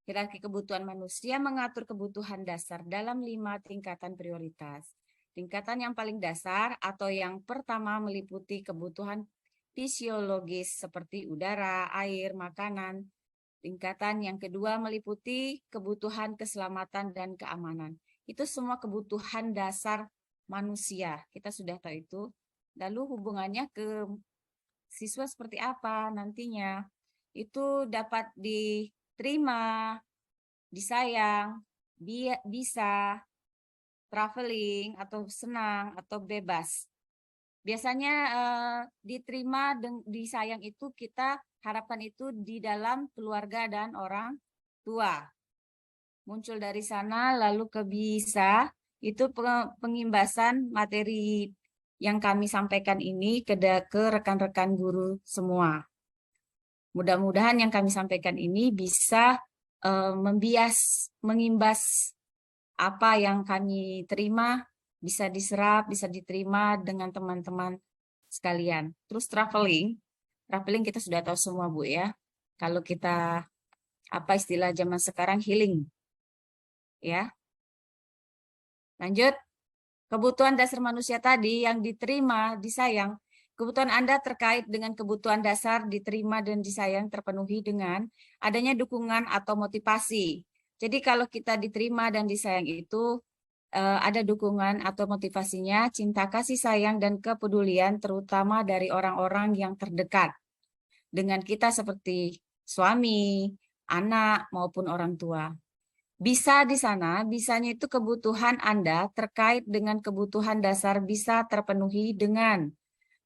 Hierarki kebutuhan manusia mengatur kebutuhan dasar dalam 5 tingkatan prioritas. Tingkatan yang paling dasar atau yang pertama meliputi kebutuhan fisiologis seperti udara, air, makanan. Tingkatan yang kedua meliputi kebutuhan keselamatan dan keamanan. Itu semua kebutuhan dasar manusia. Kita sudah tahu itu. Lalu hubungannya ke siswa seperti apa nantinya? Itu dapat diterima, disayang, bisa, traveling, atau senang, atau bebas. Biasanya diterima dan disayang itu kita harapkan itu di dalam keluarga dan orang tua. Muncul dari sana lalu ke bisa, itu pengimbasan materi yang kami sampaikan ini ke rekan-rekan guru semua. Mudah-mudahan yang kami sampaikan ini bisa mengimbas apa yang kami terima, bisa diserap, bisa diterima dengan teman-teman sekalian. Terus traveling kita sudah tahu semua Bu ya. Kalau kita, apa istilah zaman sekarang, healing. Ya. Lanjut, kebutuhan dasar manusia tadi yang diterima, disayang, kebutuhan Anda terkait dengan kebutuhan dasar diterima dan disayang terpenuhi dengan adanya dukungan atau motivasi. Jadi kalau kita diterima dan disayang itu ada dukungan atau motivasinya, cinta, kasih sayang, dan kepedulian terutama dari orang-orang yang terdekat dengan kita seperti suami, anak, maupun orang tua. Bisa di sana, bisanya itu kebutuhan Anda terkait dengan kebutuhan dasar bisa terpenuhi dengan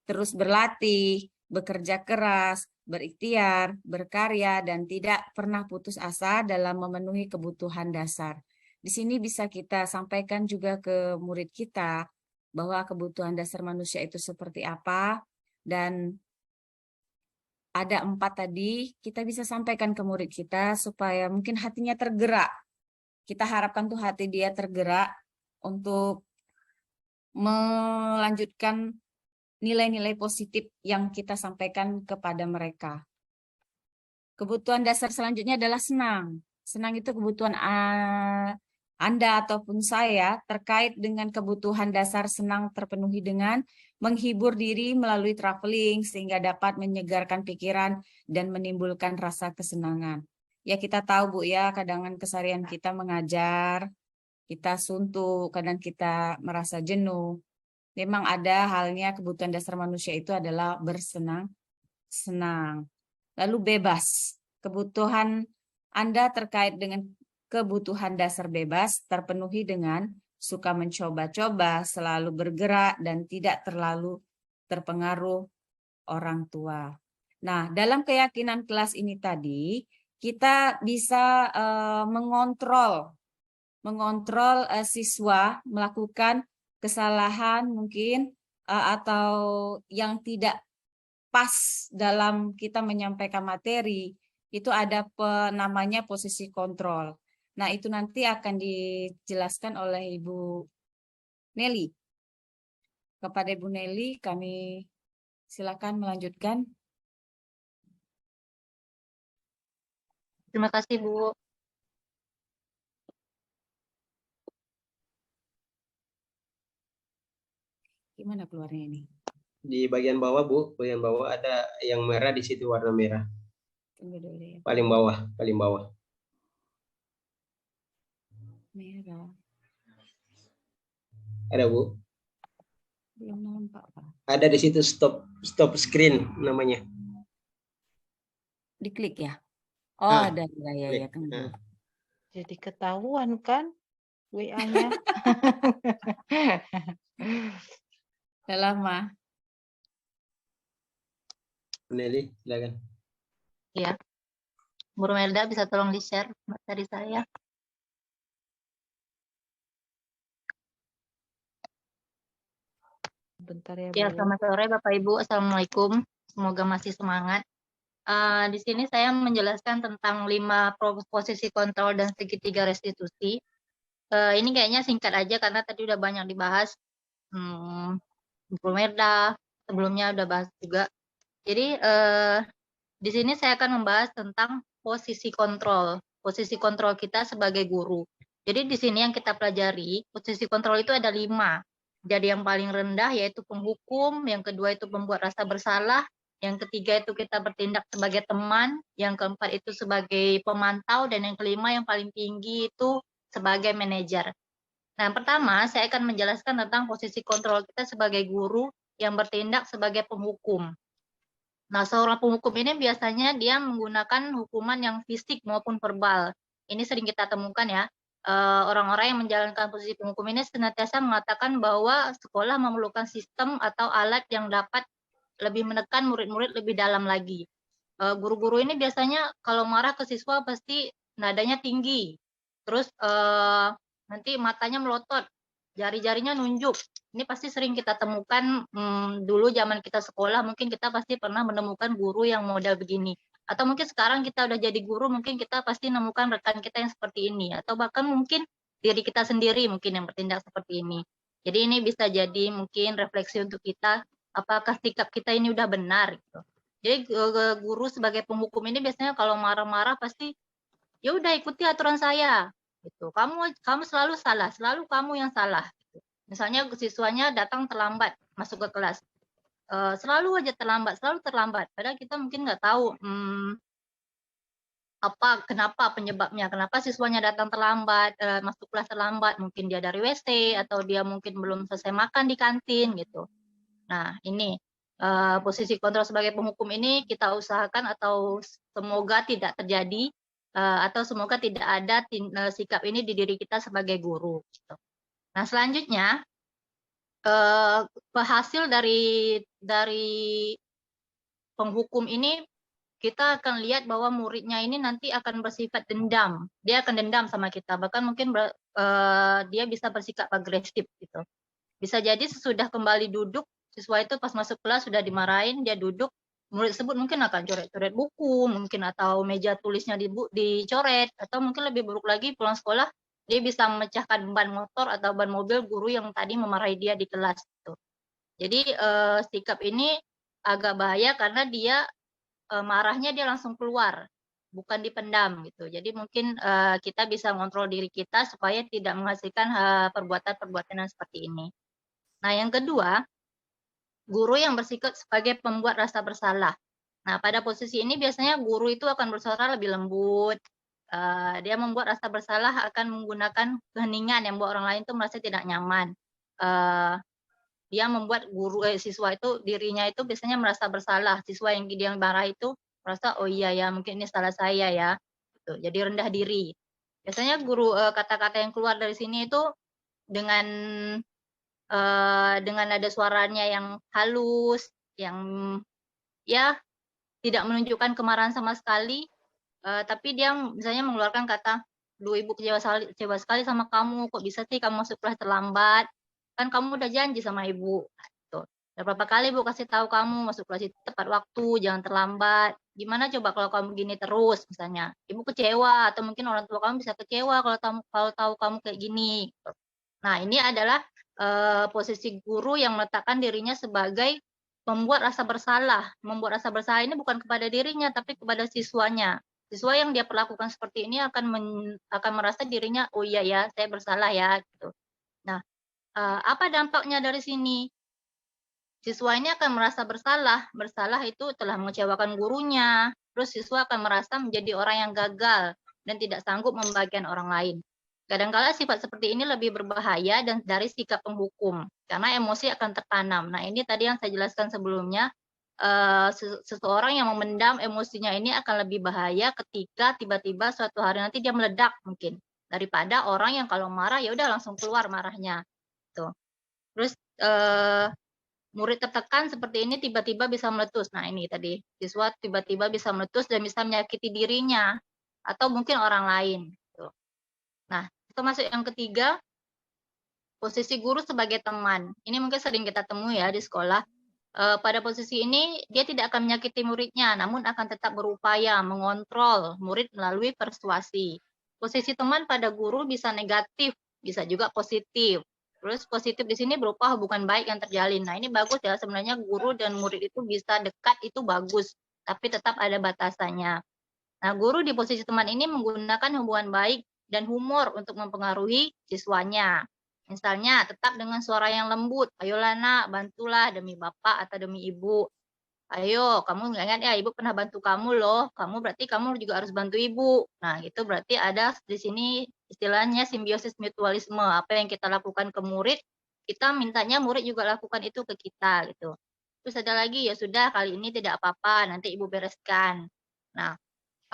terus berlatih, bekerja keras, berikhtiar, berkarya, dan tidak pernah putus asa dalam memenuhi kebutuhan dasar. Di sini bisa kita sampaikan juga ke murid kita bahwa kebutuhan dasar manusia itu seperti apa, dan ada 4 tadi, kita bisa sampaikan ke murid kita supaya mungkin hatinya tergerak. Kita harapkan tuh hati dia tergerak untuk melanjutkan nilai-nilai positif yang kita sampaikan kepada mereka. Kebutuhan dasar selanjutnya adalah senang. Senang itu kebutuhan Anda ataupun saya terkait dengan kebutuhan dasar senang terpenuhi dengan menghibur diri melalui traveling sehingga dapat menyegarkan pikiran dan menimbulkan rasa kesenangan. Ya kita tahu Bu ya, kadang keseharian kita mengajar, kita suntuk, kadang kita merasa jenuh. Memang ada halnya kebutuhan dasar manusia itu adalah bersenang-senang. Lalu bebas. Kebutuhan Anda terkait dengan kebutuhan dasar bebas terpenuhi dengan suka mencoba-coba, selalu bergerak, dan tidak terlalu terpengaruh orang tua. Nah, dalam keyakinan kelas ini tadi, kita bisa mengontrol siswa melakukan kesalahan mungkin atau yang tidak pas dalam kita menyampaikan materi, itu ada namanya posisi kontrol. Nah, itu nanti akan dijelaskan oleh Ibu Nelly. Kepada Ibu Nelly, kami silakan melanjutkan. Terima kasih, Bu. Gimana keluarnya ini? Di bagian bawah Bu, bagian bawah ada yang merah, di situ warna merah. Tunggu dulu ya. Paling bawah, paling bawah. Merah. Ada Bu? Belum nampak, Pak. Ada di situ stop screen namanya. Diklik ya? Oh, Ah, ada ya. Tunggu. Jadi ketahuan kan WA-nya. Udah lama. Bu Nelly, silakan. Ya. Bu Melda bisa tolong di-share materi saya. Bentar ya, Ya, Bu. selamat sore Bapak Ibu. Assalamualaikum. Semoga masih semangat. Di sini saya menjelaskan tentang 5 posisi kontrol dan segitiga restitusi. Ini kayaknya singkat aja karena tadi udah banyak dibahas. Bu Melda sebelumnya udah bahas juga. Jadi di sini saya akan membahas tentang posisi kontrol kita sebagai guru. Jadi di sini yang kita pelajari, posisi kontrol itu ada 5. Jadi yang paling rendah yaitu penghukum, yang kedua itu pembuat rasa bersalah, yang ketiga itu kita bertindak sebagai teman, yang keempat itu sebagai pemantau, dan yang kelima yang paling tinggi itu sebagai manajer. Nah, pertama saya akan menjelaskan tentang posisi kontrol kita sebagai guru yang bertindak sebagai penghukum. Nah, seorang penghukum ini biasanya dia menggunakan hukuman yang fisik maupun verbal. Ini sering kita temukan ya. Orang-orang yang menjalankan posisi penghukum ini senantiasa mengatakan bahwa sekolah memerlukan sistem atau alat yang dapat lebih menekan murid-murid lebih dalam lagi. Guru-guru ini biasanya kalau marah ke siswa pasti nadanya tinggi. Terus nanti matanya melotot, jari-jarinya nunjuk. Ini pasti sering kita temukan dulu zaman kita sekolah, mungkin kita pasti pernah menemukan guru yang model begini. Atau mungkin sekarang kita udah jadi guru, mungkin kita pasti menemukan rekan kita yang seperti ini. Atau bahkan mungkin diri kita sendiri mungkin yang bertindak seperti ini. Jadi ini bisa jadi mungkin refleksi untuk kita, apakah sikap kita ini udah benar gitu. Jadi guru sebagai penghukum ini biasanya kalau marah-marah pasti ya udah ikuti aturan saya gitu. Kamu selalu salah, selalu kamu yang salah gitu. Misalnya siswanya datang terlambat masuk ke kelas. Selalu aja terlambat, selalu terlambat. Padahal kita mungkin nggak tahu kenapa penyebabnya, kenapa siswanya datang terlambat, masuk kelas terlambat, mungkin dia dari WC atau dia mungkin belum selesai makan di kantin gitu. Nah, ini posisi kontrol sebagai penghukum ini kita usahakan atau semoga tidak terjadi atau semoga tidak ada sikap ini di diri kita sebagai guru. Gitu. Nah, selanjutnya hasil dari penghukum ini kita akan lihat bahwa muridnya ini nanti akan bersifat dendam. Dia akan dendam sama kita, bahkan mungkin dia bisa bersikap agresif gitu. Bisa jadi sesudah kembali duduk, siswa itu pas masuk kelas sudah dimarahin, dia duduk, murid tersebut mungkin akan coret-coret buku, mungkin atau meja tulisnya dicoret, atau mungkin lebih buruk lagi pulang sekolah, dia bisa memecahkan ban motor atau ban mobil guru yang tadi memarahi dia di kelas. Gitu. Jadi sikap ini agak bahaya karena dia marahnya dia langsung keluar, bukan dipendam gitu. Jadi mungkin kita bisa mengontrol diri kita supaya tidak menghasilkan perbuatan-perbuatan yang seperti ini. Nah, yang kedua, guru yang bersikap sebagai pembuat rasa bersalah. Nah, pada posisi ini biasanya guru itu akan bersuara lebih lembut. Dia membuat rasa bersalah akan menggunakan keheningan yang membuat orang lain itu merasa tidak nyaman. Dia membuat siswa itu dirinya itu biasanya merasa bersalah. Siswa yang dia marah itu merasa oh iya ya mungkin ini salah saya ya. Gitu. Jadi rendah diri. Biasanya guru kata-kata yang keluar dari sini itu dengan ada suaranya yang halus, yang ya tidak menunjukkan kemarahan sama sekali, tapi dia misalnya mengeluarkan kata, "Duh ibu kecewa sekali sama kamu, kok bisa sih kamu masuk kelas terlambat? Kan kamu udah janji sama ibu." Gitu. Berapa kali ibu kasih tahu kamu masuk kelas itu tepat waktu, jangan terlambat. Gimana coba kalau kamu gini terus misalnya? Ibu kecewa atau mungkin orang tua kamu bisa kecewa kalau tahu kamu kayak gini. Gitu. Nah, ini adalah posisi guru yang meletakkan dirinya sebagai membuat rasa bersalah. Membuat rasa bersalah ini bukan kepada dirinya, tapi kepada siswanya. Siswa yang dia perlakukan seperti ini akan merasa dirinya, oh iya ya, saya bersalah ya. Gitu. Nah, apa dampaknya dari sini? Siswa ini akan merasa bersalah. Bersalah itu telah mengecewakan gurunya. Terus siswa akan merasa menjadi orang yang gagal dan tidak sanggup membahagiakan orang lain. Kadang-kala sifat seperti ini lebih berbahaya dan dari sikap penghukum, karena emosi akan tertanam. Nah, ini tadi yang saya jelaskan sebelumnya, seseorang yang memendam emosinya ini akan lebih bahaya ketika tiba-tiba suatu hari nanti dia meledak mungkin, daripada orang yang kalau marah ya udah langsung keluar marahnya. Tuh. Terus murid tertekan seperti ini tiba-tiba bisa meletus. Nah, ini tadi, siswa tiba-tiba bisa meletus dan bisa menyakiti dirinya atau mungkin orang lain. Tuh. Nah, termasuk yang ketiga, posisi guru sebagai teman. Ini mungkin sering kita temui ya di sekolah. Pada posisi ini, dia tidak akan menyakiti muridnya, namun akan tetap berupaya mengontrol murid melalui persuasi. Posisi teman pada guru bisa negatif, bisa juga positif. Terus positif di sini berupa hubungan baik yang terjalin. Nah, ini bagus ya, sebenarnya guru dan murid itu bisa dekat, itu bagus. Tapi tetap ada batasannya. Nah, guru di posisi teman ini menggunakan hubungan baik dan humor untuk mempengaruhi siswanya. Misalnya tetap dengan suara yang lembut, ayolah nak, bantulah demi bapak atau demi ibu. Ayo, kamu ingat ya, ibu pernah bantu kamu loh. Kamu berarti kamu juga harus bantu ibu. Nah, itu berarti ada di sini istilahnya simbiosis mutualisme. Apa yang kita lakukan ke murid, kita mintanya murid juga lakukan itu ke kita gitu. Terus ada lagi, ya sudah kali ini tidak apa-apa, nanti ibu bereskan. Nah,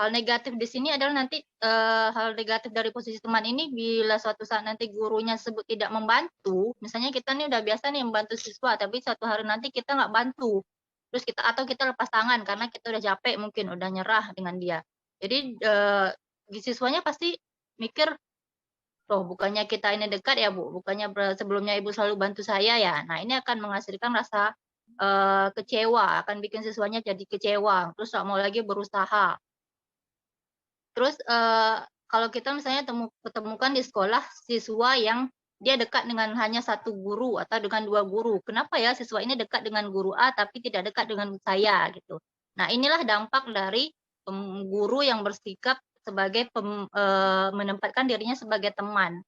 hal negatif di sini adalah nanti hal negatif dari posisi teman ini bila suatu saat nanti gurunya sebut tidak membantu, misalnya kita nih udah biasa nih membantu siswa, tapi suatu hari nanti kita nggak bantu, terus kita lepas tangan karena kita udah capek mungkin udah nyerah dengan dia. Jadi siswanya pasti mikir, loh bukannya kita ini dekat ya Bu, bukannya sebelumnya Ibu selalu bantu saya ya. Nah ini akan menghasilkan rasa kecewa, akan bikin siswanya jadi kecewa, terus nggak mau lagi berusaha. Terus kalau kita misalnya ketemukan di sekolah siswa yang dia dekat dengan hanya satu guru atau dengan 2 guru. Kenapa ya siswa ini dekat dengan guru A tapi tidak dekat dengan saya gitu. Nah, inilah dampak dari guru yang bersikap sebagai menempatkan dirinya sebagai teman.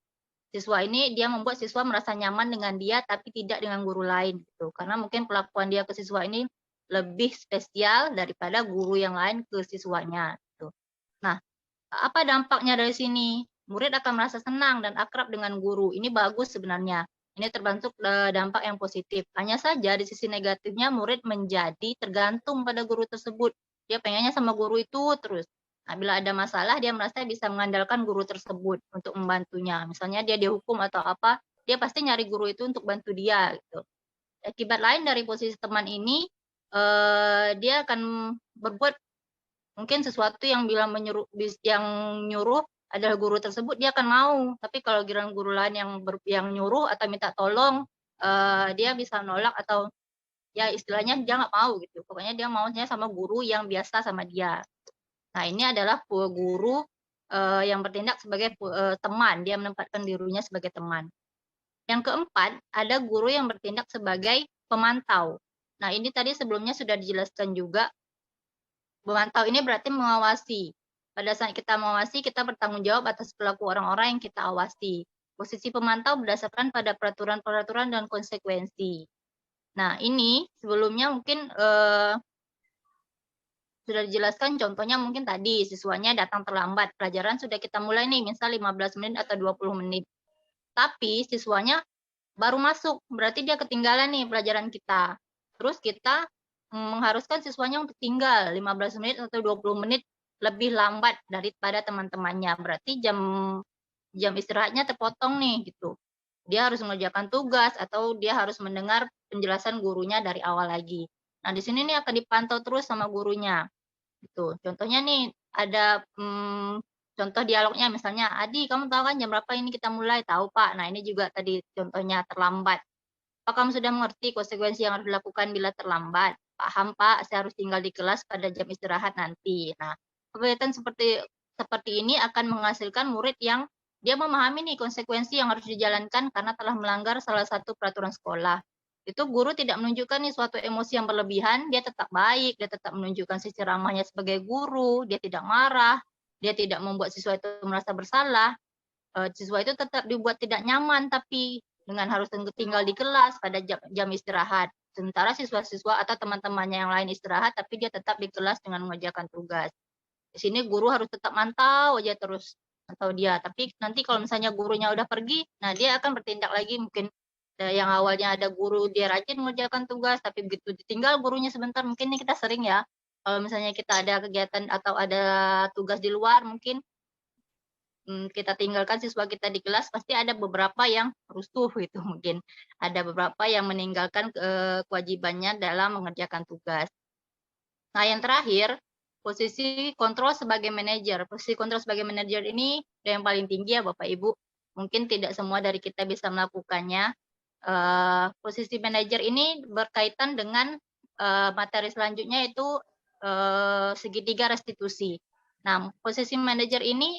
Siswa ini dia membuat siswa merasa nyaman dengan dia tapi tidak dengan guru lain gitu. Karena mungkin pelakuan dia ke siswa ini lebih spesial daripada guru yang lain ke siswanya gitu. Nah, apa dampaknya dari sini? Murid akan merasa senang dan akrab dengan guru. Ini bagus sebenarnya. Ini terbentuk dampak yang positif. Hanya saja di sisi negatifnya murid menjadi tergantung pada guru tersebut. Dia pengennya sama guru itu terus. Nah, bila ada masalah dia merasa bisa mengandalkan guru tersebut untuk membantunya. Misalnya dia dihukum atau apa, dia pasti nyari guru itu untuk bantu dia gitu. Akibat lain dari posisi teman ini, dia akan berbuat mungkin sesuatu yang yang nyuruh adalah guru tersebut, dia akan mau. Tapi kalau giliran guru lain yang nyuruh atau minta tolong, dia bisa nolak atau ya istilahnya dia nggak mau gitu. Pokoknya dia maunya sama guru yang biasa sama dia. Nah ini adalah guru yang bertindak sebagai teman, dia menempatkan dirinya sebagai teman. Yang keempat, ada guru yang bertindak sebagai pemantau. Nah ini tadi sebelumnya sudah dijelaskan juga. Memantau ini berarti mengawasi. Pada saat kita mengawasi, kita bertanggung jawab atas perilaku orang-orang yang kita awasi. Posisi pemantau berdasarkan pada peraturan-peraturan dan konsekuensi. Nah, ini sebelumnya mungkin sudah dijelaskan, contohnya mungkin tadi siswanya datang terlambat. Pelajaran sudah kita mulai nih, misal 15 menit atau 20 menit. Tapi siswanya baru masuk, berarti dia ketinggalan nih pelajaran kita. Terus kita mengharuskan siswanya untuk tinggal 15 menit atau 20 menit lebih lambat daripada teman-temannya. Berarti jam istirahatnya terpotong nih gitu. Dia harus mengerjakan tugas atau dia harus mendengar penjelasan gurunya dari awal lagi. Nah, di sini nih akan dipantau terus sama gurunya. Gitu. Contohnya nih ada contoh dialognya misalnya, Adi kamu tahu kan jam berapa ini kita mulai? Tahu Pak. Nah ini juga tadi contohnya terlambat. Apa kamu sudah mengerti konsekuensi yang harus dilakukan bila terlambat? Paham Pak, saya harus tinggal di kelas pada jam istirahat nanti. Nah, kegiatan seperti ini akan menghasilkan murid yang dia memahami nih konsekuensi yang harus dijalankan karena telah melanggar salah satu peraturan sekolah. Itu guru tidak menunjukkan nih suatu emosi yang berlebihan, dia tetap baik, dia tetap menunjukkan sisi ramahnya sebagai guru, dia tidak marah, dia tidak membuat siswa itu merasa bersalah. Siswa itu tetap dibuat tidak nyaman, tapi dengan harus tinggal di kelas pada jam istirahat. Sementara siswa-siswa atau teman-temannya yang lain istirahat, tapi dia tetap di kelas dengan mengerjakan tugas. Di sini guru harus tetap mantau aja terus, atau dia. Tapi nanti kalau misalnya gurunya udah pergi, nah dia akan bertindak lagi mungkin yang awalnya ada guru dia rajin mengerjakan tugas, tapi begitu ditinggal gurunya sebentar, mungkin ini kita sering ya, kalau misalnya kita ada kegiatan atau ada tugas di luar, mungkin kita tinggalkan siswa kita di kelas, pasti ada beberapa yang rusuh gitu mungkin. Ada beberapa yang meninggalkan kewajibannya dalam mengerjakan tugas. Nah, yang terakhir, posisi kontrol sebagai manajer. Posisi kontrol sebagai manajer ini yang paling tinggi ya Bapak Ibu. Mungkin tidak semua dari kita bisa melakukannya. Posisi manajer ini berkaitan dengan materi selanjutnya itu segitiga restitusi. Nah, posisi manajer ini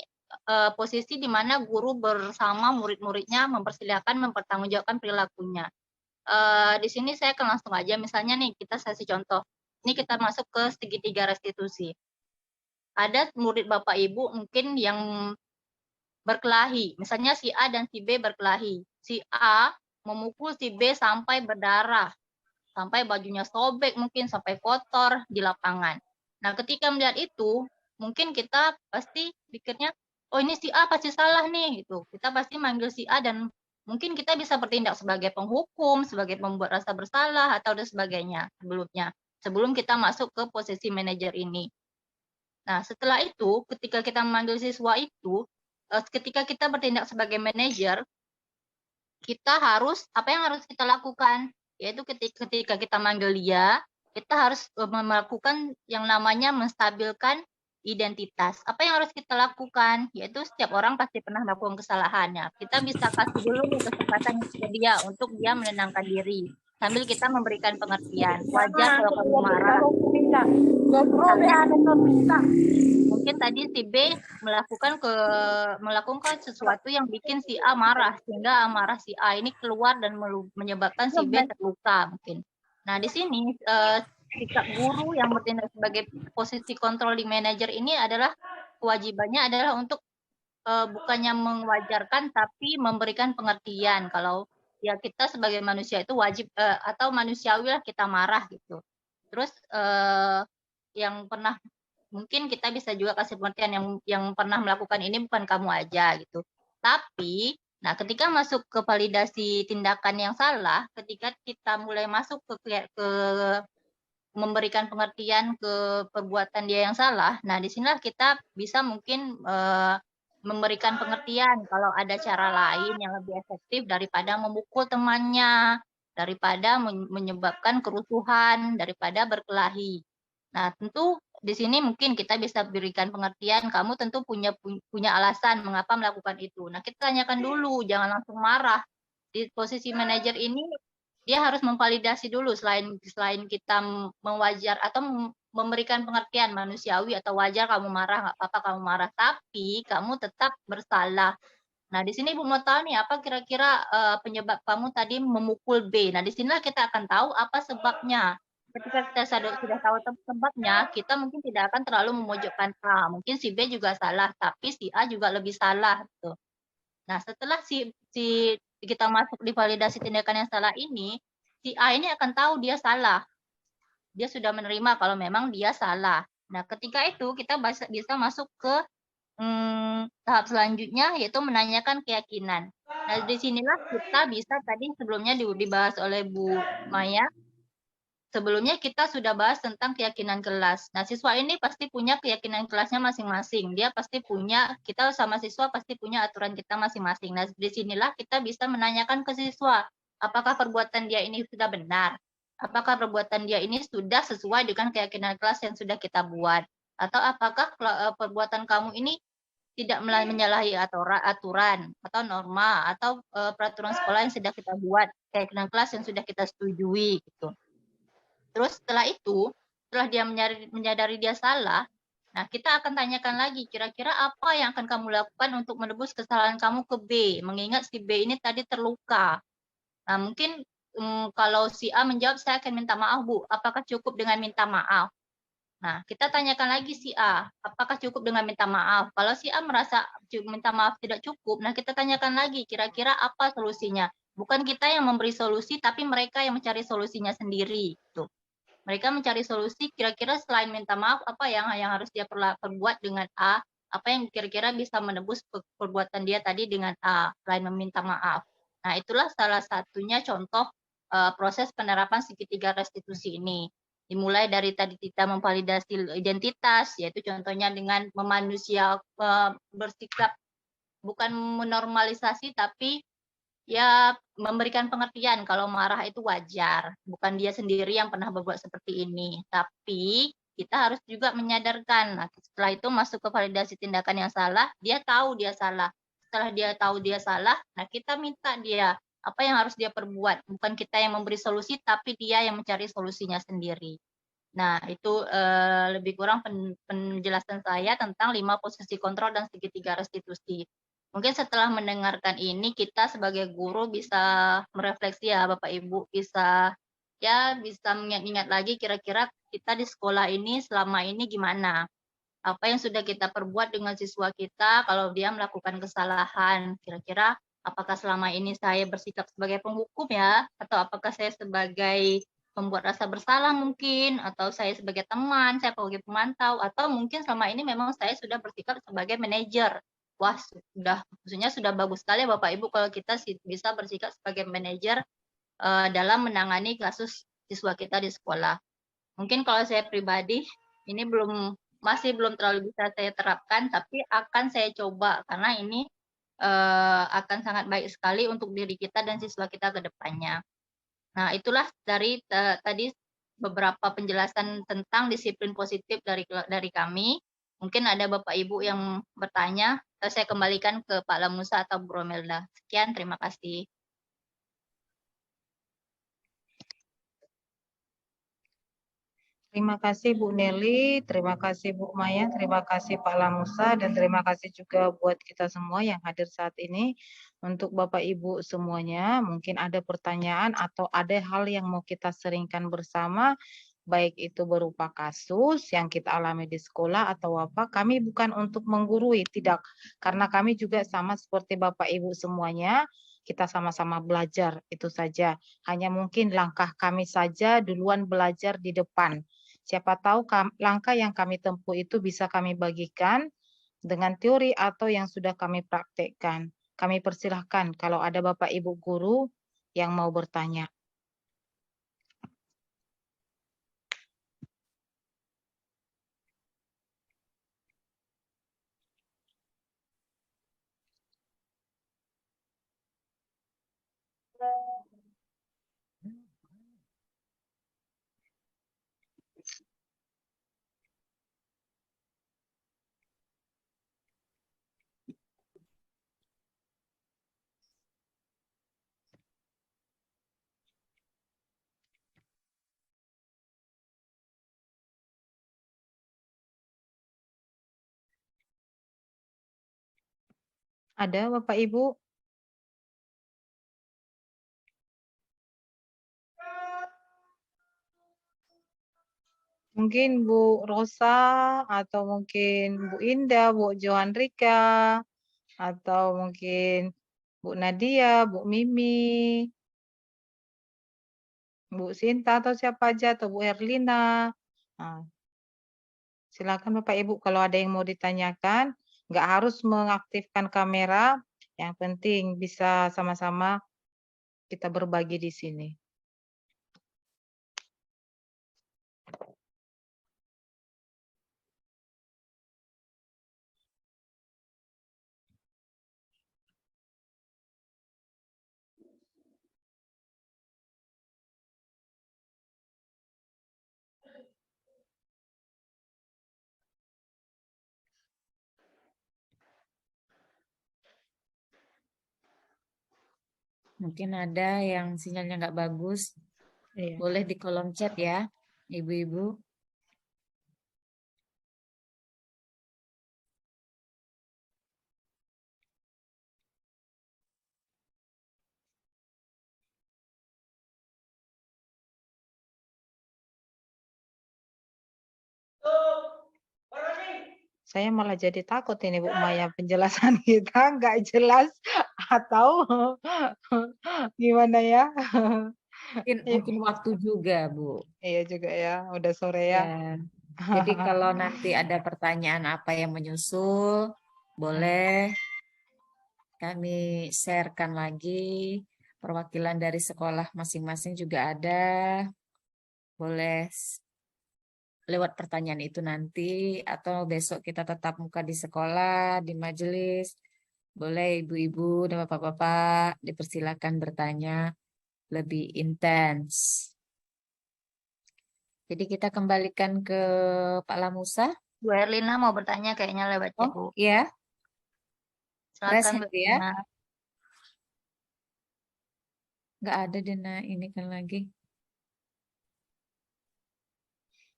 posisi di mana guru bersama murid-muridnya mempertanggungjawabkan perilakunya. Di sini saya akan langsung aja, misalnya nih kita kasih contoh. Ini kita masuk ke segitiga restitusi. Ada murid Bapak Ibu mungkin yang berkelahi. Misalnya si A dan si B berkelahi. Si A memukul si B sampai berdarah, sampai bajunya sobek, mungkin sampai kotor di lapangan. Nah, ketika melihat itu, mungkin kita pasti pikirnya, oh ini si A pasti salah nih, gitu. Kita pasti manggil si A dan mungkin kita bisa bertindak sebagai penghukum, sebagai pembuat rasa bersalah, atau dan sebagainya sebelumnya. Sebelum kita masuk ke posisi manajer ini. Nah, setelah itu, ketika kita memanggil siswa itu, ketika kita bertindak sebagai manajer, kita harus, apa yang harus kita lakukan? Yaitu ketika kita manggil dia, kita harus melakukan yang namanya menstabilkan identitas. Apa yang harus kita lakukan? Yaitu setiap orang pasti pernah melakukan kesalahannya. Kita bisa kasih dulu kesempatan ke dia untuk dia menenangkan diri. Sambil kita memberikan pengertian. Wajar kalau kamu marah. Mungkin tadi si B melakukan sesuatu yang bikin si A marah, sehingga amarah si A ini keluar dan menyebabkan si B terluka mungkin. Nah, di sini sikap guru yang bertindak sebagai posisi controlling manager ini adalah kewajibannya adalah untuk bukannya mewajarkan tapi memberikan pengertian kalau ya kita sebagai manusia itu wajib atau manusiawi lah kita marah gitu. Terus yang pernah mungkin kita bisa juga kasih pengertian yang pernah melakukan ini bukan kamu aja gitu. Tapi nah ketika masuk ke validasi tindakan yang salah, ketika kita mulai masuk ke memberikan pengertian ke perbuatan dia yang salah, nah disinilah kita bisa mungkin memberikan pengertian kalau ada cara lain yang lebih efektif daripada memukul temannya, daripada menyebabkan kerusuhan, daripada berkelahi. Nah, tentu di sini mungkin kita bisa berikan pengertian, kamu tentu punya alasan mengapa melakukan itu. Nah, kita tanyakan dulu, jangan langsung marah. Di posisi manajer ini, dia harus memvalidasi dulu selain kita mewajar atau memberikan pengertian manusiawi atau wajar kamu marah, nggak apa-apa kamu marah, tapi kamu tetap bersalah. Nah, di sini Ibu mau tahu nih, apa kira-kira penyebab kamu tadi memukul B. Nah, di sinilah kita akan tahu apa sebabnya. Ketika kita sudah tahu sebabnya, kita mungkin tidak akan terlalu memojokkan A. Mungkin si B juga salah, tapi si A juga lebih salah. Gitu. Nah, setelah kita masuk di validasi tindakan yang salah ini, si A ini akan tahu dia salah. Dia sudah menerima kalau memang dia salah. Nah, ketika itu kita bisa masuk ke tahap selanjutnya, yaitu menanyakan keyakinan. Nah, disinilah kita bisa tadi sebelumnya dibahas oleh Bu Maya, sebelumnya kita sudah bahas tentang keyakinan kelas. Nah, siswa ini pasti punya keyakinan kelasnya masing-masing. Dia pasti punya, kita sama siswa pasti punya aturan kita masing-masing. Nah, disinilah kita bisa menanyakan ke siswa, apakah perbuatan dia ini sudah benar? Apakah perbuatan dia ini sudah sesuai dengan keyakinan kelas yang sudah kita buat? Atau apakah perbuatan kamu ini tidak menyalahi aturan atau norma atau peraturan sekolah yang sudah kita buat, keyakinan kelas yang sudah kita setujui gitu. Terus setelah itu, setelah dia menyadari dia salah, nah kita akan tanyakan lagi, kira-kira apa yang akan kamu lakukan untuk menebus kesalahan kamu ke B, mengingat si B ini tadi terluka. Nah mungkin kalau si A menjawab, saya akan minta maaf Bu, apakah cukup dengan minta maaf? Nah, kita tanyakan lagi si A, apakah cukup dengan minta maaf? Kalau si A merasa minta maaf tidak cukup, nah kita tanyakan lagi, kira-kira apa solusinya? Bukan kita yang memberi solusi, tapi mereka yang mencari solusinya sendiri. Gitu. Mereka mencari solusi, kira-kira selain minta maaf, apa yang harus dia perbuat dengan A, apa yang kira-kira bisa menebus perbuatan dia tadi dengan A, selain meminta maaf. Nah, itulah salah satunya contoh proses penerapan segitiga restitusi ini. Dimulai dari tadi kita memvalidasi identitas, yaitu contohnya dengan bersikap bukan menormalisasi, tapi ya memberikan pengertian kalau marah itu wajar, bukan dia sendiri yang pernah berbuat seperti ini. Tapi kita harus juga menyadarkan. Nah, setelah itu masuk ke validasi tindakan yang salah, dia tahu dia salah. Setelah dia tahu dia salah, nah kita minta dia apa yang harus dia perbuat. Bukan kita yang memberi solusi, tapi dia yang mencari solusinya sendiri. Nah, itu lebih kurang penjelasan saya tentang 5 posisi kontrol dan segitiga restitusi. Mungkin setelah mendengarkan ini, kita sebagai guru bisa merefleksi ya Bapak Ibu, bisa mengingat-ingat lagi kira-kira kita di sekolah ini selama ini gimana. apa yang sudah kita perbuat dengan siswa kita kalau dia melakukan kesalahan. Kira-kira apakah selama ini saya bersikap sebagai penghukum ya, atau apakah saya sebagai pembuat rasa bersalah mungkin, atau saya sebagai teman, saya sebagai pemantau, atau mungkin selama ini memang saya sudah bersikap sebagai manajer. Wah, maksudnya sudah bagus sekali Bapak Ibu kalau kita bisa bersikap sebagai manajer dalam menangani kasus siswa kita di sekolah. Mungkin kalau saya pribadi ini masih belum terlalu bisa saya terapkan, tapi akan saya coba karena ini akan sangat baik sekali untuk diri kita dan siswa kita ke depannya. Nah, itulah dari tadi beberapa penjelasan tentang disiplin positif dari kami. Mungkin ada Bapak Ibu yang bertanya, saya kembalikan ke Pak Lamusa atau Bu Romelda. Sekian, terima kasih. Terima kasih Bu Nelly, terima kasih Bu Maya, terima kasih Pak Lamusa, dan terima kasih juga buat kita semua yang hadir saat ini. Untuk Bapak Ibu semuanya, mungkin ada pertanyaan atau ada hal yang mau kita seringkan bersama, baik itu berupa kasus yang kita alami di sekolah atau apa. Kami bukan untuk menggurui, tidak. Karena kami juga sama seperti Bapak Ibu semuanya, kita sama-sama belajar, itu saja. Hanya mungkin langkah kami saja duluan belajar di depan. Siapa tahu langkah yang kami tempuh itu bisa kami bagikan dengan teori atau yang sudah kami praktekkan. Kami persilahkan kalau ada Bapak Ibu guru yang mau bertanya. Ada Bapak Ibu? Mungkin Bu Rosa atau mungkin Bu Indah, Bu Johan Rika, atau mungkin Bu Nadia, Bu Mimi, Bu Sinta atau siapa aja, atau Bu Erlina. Nah, silakan Bapak Ibu kalau ada yang mau ditanyakan, nggak harus mengaktifkan kamera, yang penting bisa sama-sama kita berbagi di sini. Mungkin ada yang sinyalnya nggak bagus. Iya. Boleh di kolom chat ya, Ibu-ibu. Saya malah jadi takut ini Bu Maya, penjelasan kita nggak jelas atau gimana ya? Mungkin waktu juga, Bu. Iya juga ya, udah sore ya. Ya. Jadi kalau nanti ada pertanyaan apa yang menyusul, boleh kami sharekan lagi. Perwakilan dari sekolah masing-masing juga ada. Boleh lewat pertanyaan itu nanti, atau besok kita tatap muka di sekolah, di majelis. Boleh ibu-ibu dan bapak-bapak dipersilakan bertanya lebih intens. Jadi kita kembalikan ke Pak Lamusa. Bu Erlina mau bertanya kayaknya lewat chat, Bu. Iya. Silakan Bu Ya. Erlina. Nggak ada Dena ini kan lagi.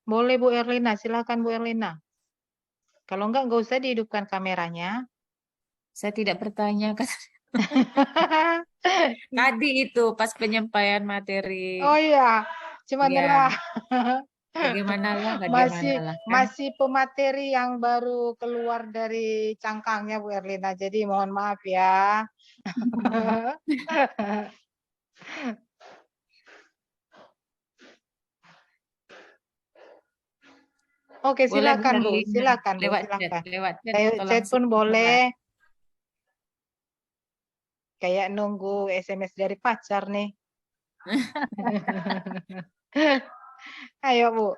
Boleh Bu Erlina, silakan Bu Erlina. Kalau nggak usah dihidupkan kameranya. Saya tidak bertanya kan. Tadi itu pas penyampaian materi. Oh iya, cuma Ya. lelah. Bagaimanalah, Masih bagaimanalah kan? masih pemateri yang baru keluar dari cangkangnya Bu Erlina. Jadi mohon maaf ya. Oke, Boleh Bu silakan Bu, Erlina, silakan Bu, lewat silakan. chat atau Chat langsung pun suara. boleh. Kayak nunggu SMS dari pacar nih. Ayo Bu.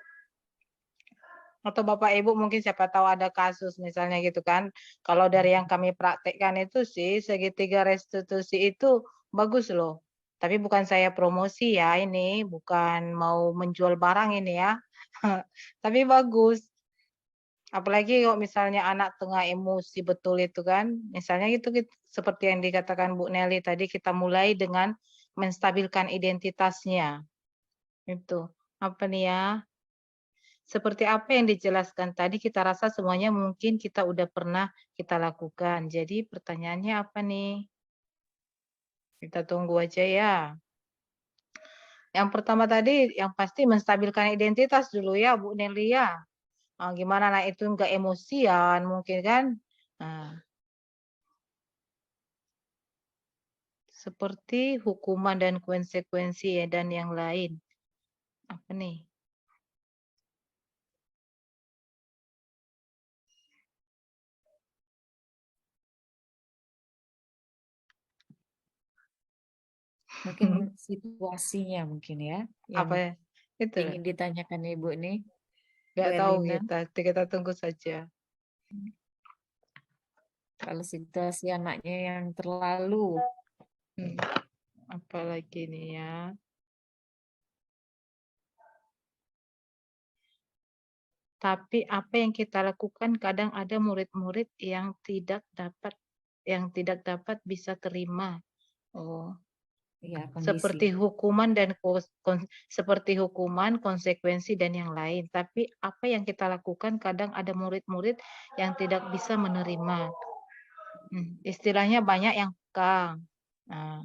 Atau Bapak Ibu mungkin siapa tahu ada kasus misalnya gitu kan. Kalau dari yang kami praktekkan itu sih segitiga restitusi itu bagus loh. Tapi bukan saya promosi ya ini, bukan mau menjual barang ini ya. Tapi bagus. Apalagi kalau misalnya anak tengah emosi betul itu kan. Misalnya gitu, seperti yang dikatakan Bu Nelly tadi, kita mulai dengan menstabilkan identitasnya. Itu. Apa nih ya? Seperti apa yang dijelaskan tadi, kita rasa semuanya mungkin kita udah pernah kita lakukan. Jadi pertanyaannya apa nih? Kita tunggu aja ya. Yang pertama tadi, yang pasti menstabilkan identitas dulu ya, Bu Nelly ya. Gimana nah itu nggak emosian mungkin kan? Nah, seperti hukuman dan konsekuensi ya, dan yang lain. Apa nih? Mungkin situasinya mungkin ya, Apa yang ya? Itu ingin ditanyakan Ibu nih, Bu nggak tahu Erlina. kita tunggu saja. Kalau situasi anaknya yang terlalu, Apalagi nih ya? Tapi apa yang kita lakukan kadang ada murid-murid yang tidak dapat bisa terima. Oh, ya seperti kondisi. hukuman dan seperti hukuman, konsekuensi dan yang lain. Tapi apa yang kita lakukan kadang ada murid-murid yang tidak bisa menerima. Istilahnya banyak yang kekang. Nah,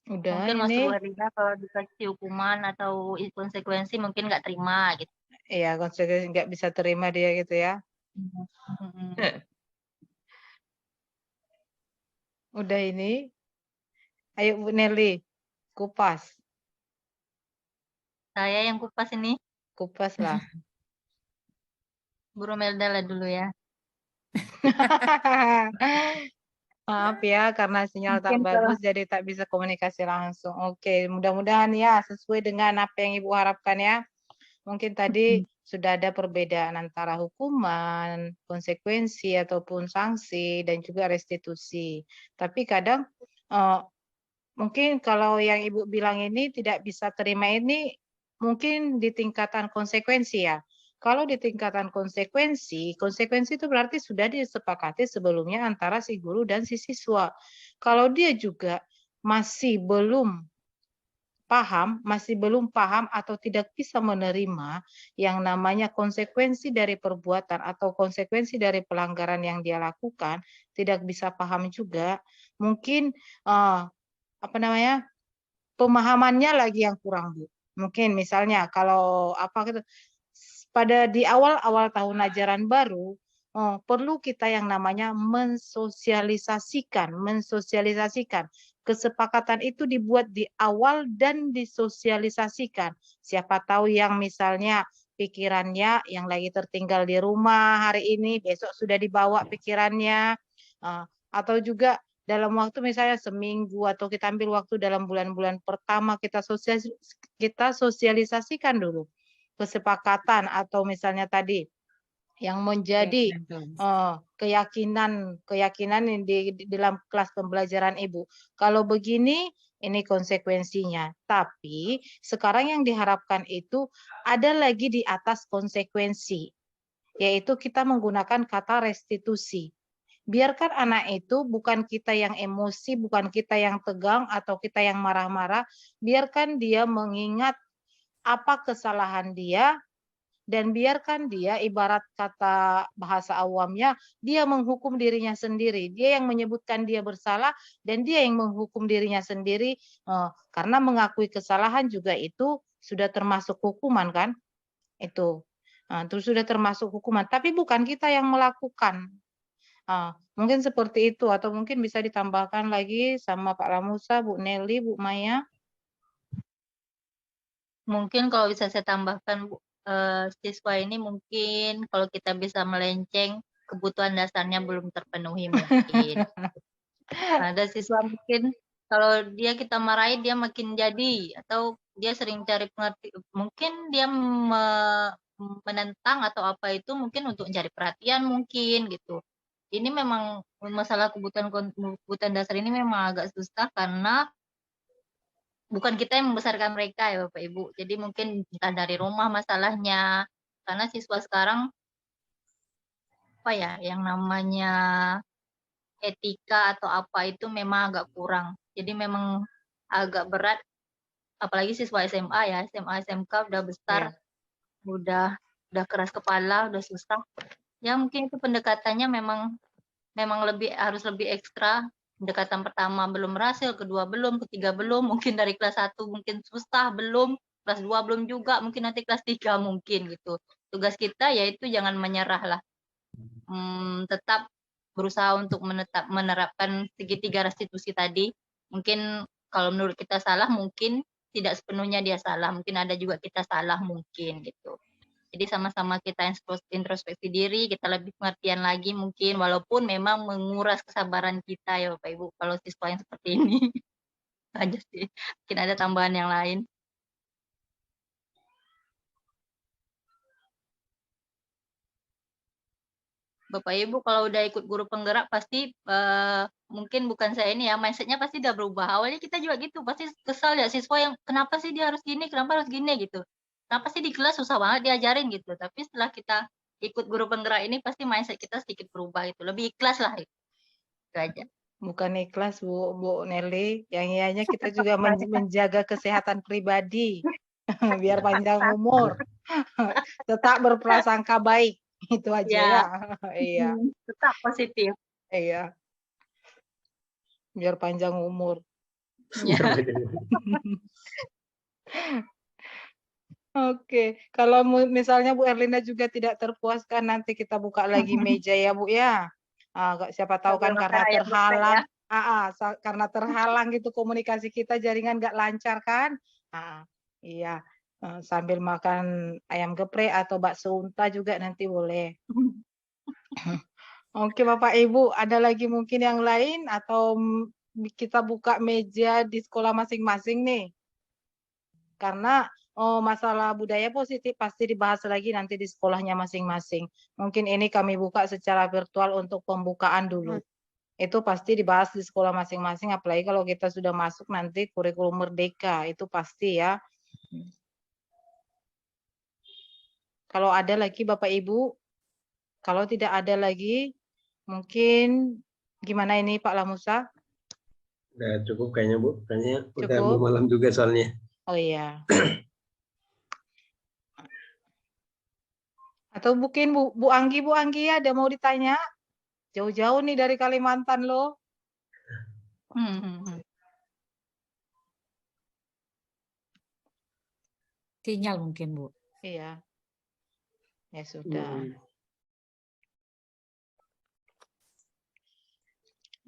udah Mungkin ini. maksud Bu Erlina kalau dikasih hukuman atau konsekuensi mungkin nggak terima gitu. Iya, konsekuensi nggak bisa terima dia gitu ya. Udah ini. Ayo Bu Nelly, kupas. Saya yang kupas ini, Kupas lah. Bu Romelda lah dulu ya. Maaf ya, karena sinyal tak Mungkin kalau bagus, jadi tak bisa komunikasi langsung. Oke, mudah-mudahan ya sesuai dengan apa yang Ibu harapkan ya. Mungkin tadi sudah ada perbedaan antara hukuman, konsekuensi, ataupun sanksi, dan juga restitusi. Tapi kadang mungkin kalau yang Ibu bilang ini tidak bisa terima ini, mungkin di tingkatan konsekuensi ya. Kalau di tingkatan konsekuensi itu berarti sudah disepakati sebelumnya antara si guru dan si siswa. Kalau dia juga masih belum paham atau tidak bisa menerima yang namanya konsekuensi dari perbuatan atau konsekuensi dari pelanggaran yang dia lakukan, tidak bisa paham juga, mungkin pemahamannya lagi yang kurang, Bu. Mungkin misalnya kalau pada di awal-awal tahun ajaran baru, perlu kita yang namanya mensosialisasikan. Kesepakatan itu dibuat di awal dan disosialisasikan. Siapa tahu yang misalnya pikirannya yang lagi tertinggal di rumah hari ini, besok sudah dibawa pikirannya, atau juga dalam waktu misalnya seminggu atau kita ambil waktu dalam bulan-bulan pertama kita sosialisasikan dulu kesepakatan atau misalnya tadi yang menjadi keyakinan di dalam kelas pembelajaran Ibu. Kalau begini ini konsekuensinya. Tapi sekarang yang diharapkan itu ada lagi di atas konsekuensi, yaitu kita menggunakan kata restitusi. Biarkan anak itu bukan kita yang emosi, bukan kita yang tegang atau kita yang marah-marah, biarkan dia mengingat apa kesalahan dia, dan biarkan dia, ibarat kata bahasa awamnya, dia menghukum dirinya sendiri. Dia yang menyebutkan dia bersalah dan dia yang menghukum dirinya sendiri, karena mengakui kesalahan juga itu sudah termasuk hukuman kan? Itu. Terus sudah termasuk hukuman, tapi bukan kita yang melakukan. Mungkin seperti itu, atau mungkin bisa ditambahkan lagi sama Pak Lamusa, Bu Nelly, Bu Maya. Mungkin kalau bisa saya tambahkan, Bu, siswa ini mungkin kalau kita bisa melenceng, kebutuhan dasarnya belum terpenuhi mungkin. Ada siswa mungkin kalau kita marahi dia makin jadi, atau dia sering cari mungkin dia menentang atau apa itu mungkin untuk mencari perhatian mungkin gitu. Ini memang masalah kebutuhan dasar ini memang agak susah karena bukan kita yang membesarkan mereka ya Bapak Ibu. Jadi mungkin entah dari rumah masalahnya. Karena siswa sekarang yang namanya etika atau apa itu memang agak kurang. Jadi memang agak berat, apalagi siswa SMA ya, SMA SMK udah besar, udah keras kepala, udah susah. Ya mungkin itu pendekatannya memang harus lebih ekstra. Pendekatan pertama belum berhasil, kedua belum, ketiga belum, mungkin dari kelas 1 mungkin susah belum, kelas 2 belum juga, mungkin nanti kelas 3 mungkin gitu. Tugas kita yaitu jangan menyerah lah. Tetap berusaha untuk menerapkan segitiga restitusi tadi. Mungkin kalau menurut kita salah, mungkin tidak sepenuhnya dia salah, mungkin ada juga kita salah mungkin gitu. Jadi sama-sama kita introspeksi diri, kita lebih pengertian lagi mungkin, walaupun memang menguras kesabaran kita ya Bapak Ibu, kalau siswa yang seperti ini. Aja sih, mungkin ada tambahan yang lain. Bapak Ibu kalau udah ikut guru penggerak pasti mungkin bukan saya ini ya, mindsetnya pasti udah berubah. Awalnya kita juga gitu, pasti kesal ya siswa yang kenapa sih dia harus gini, kenapa harus gini gitu. Kenapa sih di kelas susah banget diajarin gitu. Tapi setelah kita ikut guru penggerak ini pasti mindset kita sedikit berubah gitu, lebih ikhlas lah itu aja. Bukan ikhlas Bu Nelly, yang ianya kita juga menjaga kesehatan pribadi biar panjang umur, tetap berprasangka baik, itu aja ya. Iya. Tetap positif. Iya. Biar panjang umur. Oke, kalau misalnya Bu Erlinda juga tidak terpuaskan, nanti kita buka lagi meja ya Bu ya. Siapa tahu kan karena terhalang, karena terhalang gitu komunikasi kita, jaringan nggak lancar kan. Iya, sambil makan ayam geprek atau bakso unta juga nanti boleh. Oke Bapak Ibu, ada lagi mungkin yang lain atau kita buka meja di sekolah masing-masing nih? Karena masalah budaya positif pasti dibahas lagi nanti di sekolahnya masing-masing. Mungkin ini kami buka secara virtual untuk pembukaan dulu. Itu pasti dibahas di sekolah masing-masing, apalagi kalau kita sudah masuk nanti kurikulum merdeka, itu pasti ya. Kalau ada lagi Bapak Ibu, kalau tidak ada lagi, mungkin gimana ini Pak Lamusa? Udah cukup kayaknya Bu, kayaknya udah mau malam juga soalnya. Oh iya. Atau mungkin Bu Anggi ada mau ditanya? Jauh-jauh nih dari Kalimantan loh. Sinyal mungkin Bu. Iya. Ya sudah.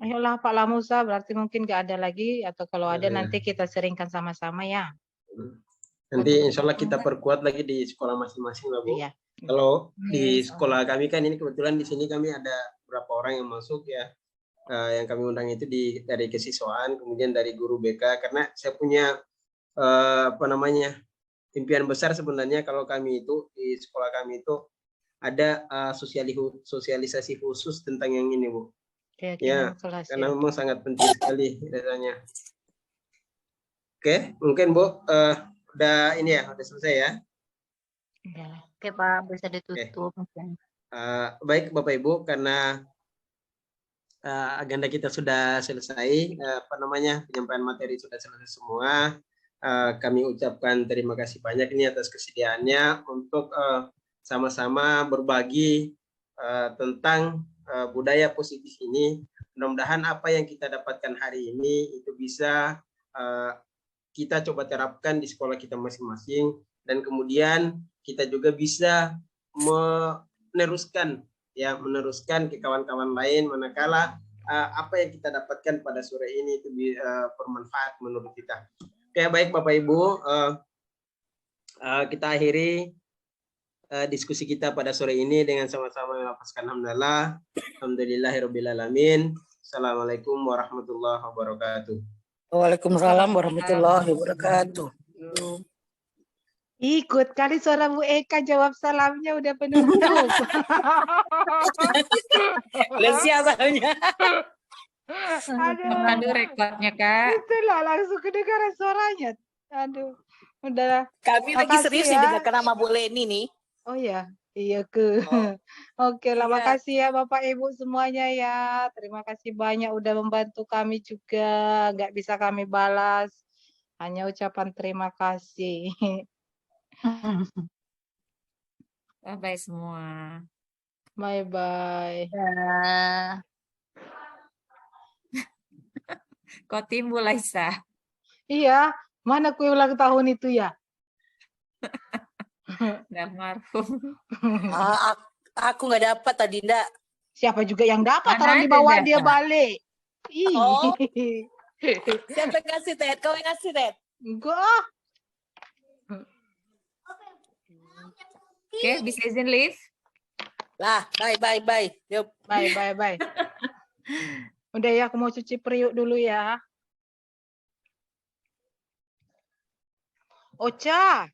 Ayolah Pak Lamusa, berarti mungkin nggak ada lagi, atau kalau ada nanti kita seringkan sama-sama ya. Nanti insya Allah kita perkuat lagi di sekolah masing-masing lah Bu. Iya. Kalau di sekolah kami kan ini kebetulan di sini kami ada beberapa orang yang masuk ya. Yang kami undang itu dari kesiswaan, kemudian dari guru BK, karena saya punya impian besar sebenarnya kalau kami itu di sekolah kami itu ada sosialisasi khusus tentang yang ini Bu. Ya, karena memang sangat penting sekali rasanya. Oke, mungkin Bu udah ini ya, udah selesai ya. Oke Pak, bisa ditutup. Baik Bapak Ibu, karena agenda kita sudah selesai, penyampaian materi sudah selesai semua. Kami ucapkan terima kasih banyak ini atas kesediaannya untuk sama-sama berbagi tentang budaya positif ini. Mudah-mudahan apa yang kita dapatkan hari ini itu bisa kita coba terapkan di sekolah kita masing-masing, dan kemudian kita juga bisa meneruskan ke kawan-kawan lain manakala apa yang kita dapatkan pada sore ini itu bermanfaat menurut kita. Oke, baik Bapak Ibu, kita akhiri diskusi kita pada sore ini dengan sama-sama melafazkan hamdalah. Alhamdulillahirabbil alamin. Assalamualaikum warahmatullahi wabarakatuh. Waalaikumsalam warahmatullahi wabarakatuh. Ikut kali suara Bu Eka jawab salamnya udah penutup. Lesia soalnya. Aduh, rekodnya Kak. Itulah langsung kedengaran suaranya. Aduh, udah. Kami lagi serius nih dengarkan nama Bu Leni nih. Oh ya, iya ke. Oke lah, makasih ya Bapak Ibu semuanya ya. Terima kasih banyak udah membantu kami juga. Nggak bisa kami balas. Hanya ucapan terima kasih. Bye-bye semua. Bye-bye. Kok timbul Aisyah? Iya, mana kue ulang tahun itu ya? Almarhum. Aku nggak dapat tadi, Ndak. Siapa juga yang dapat, Mana orang ada dibawa data? dia balik. Ih. Oh. Siapa yang ngasih, Ted? Kau yang ngasih, Ted? Enggak. Oke, bisa izin leave? Lah, bye. Yuk. Bye. Udah ya, aku mau cuci periuk dulu ya. Ocha.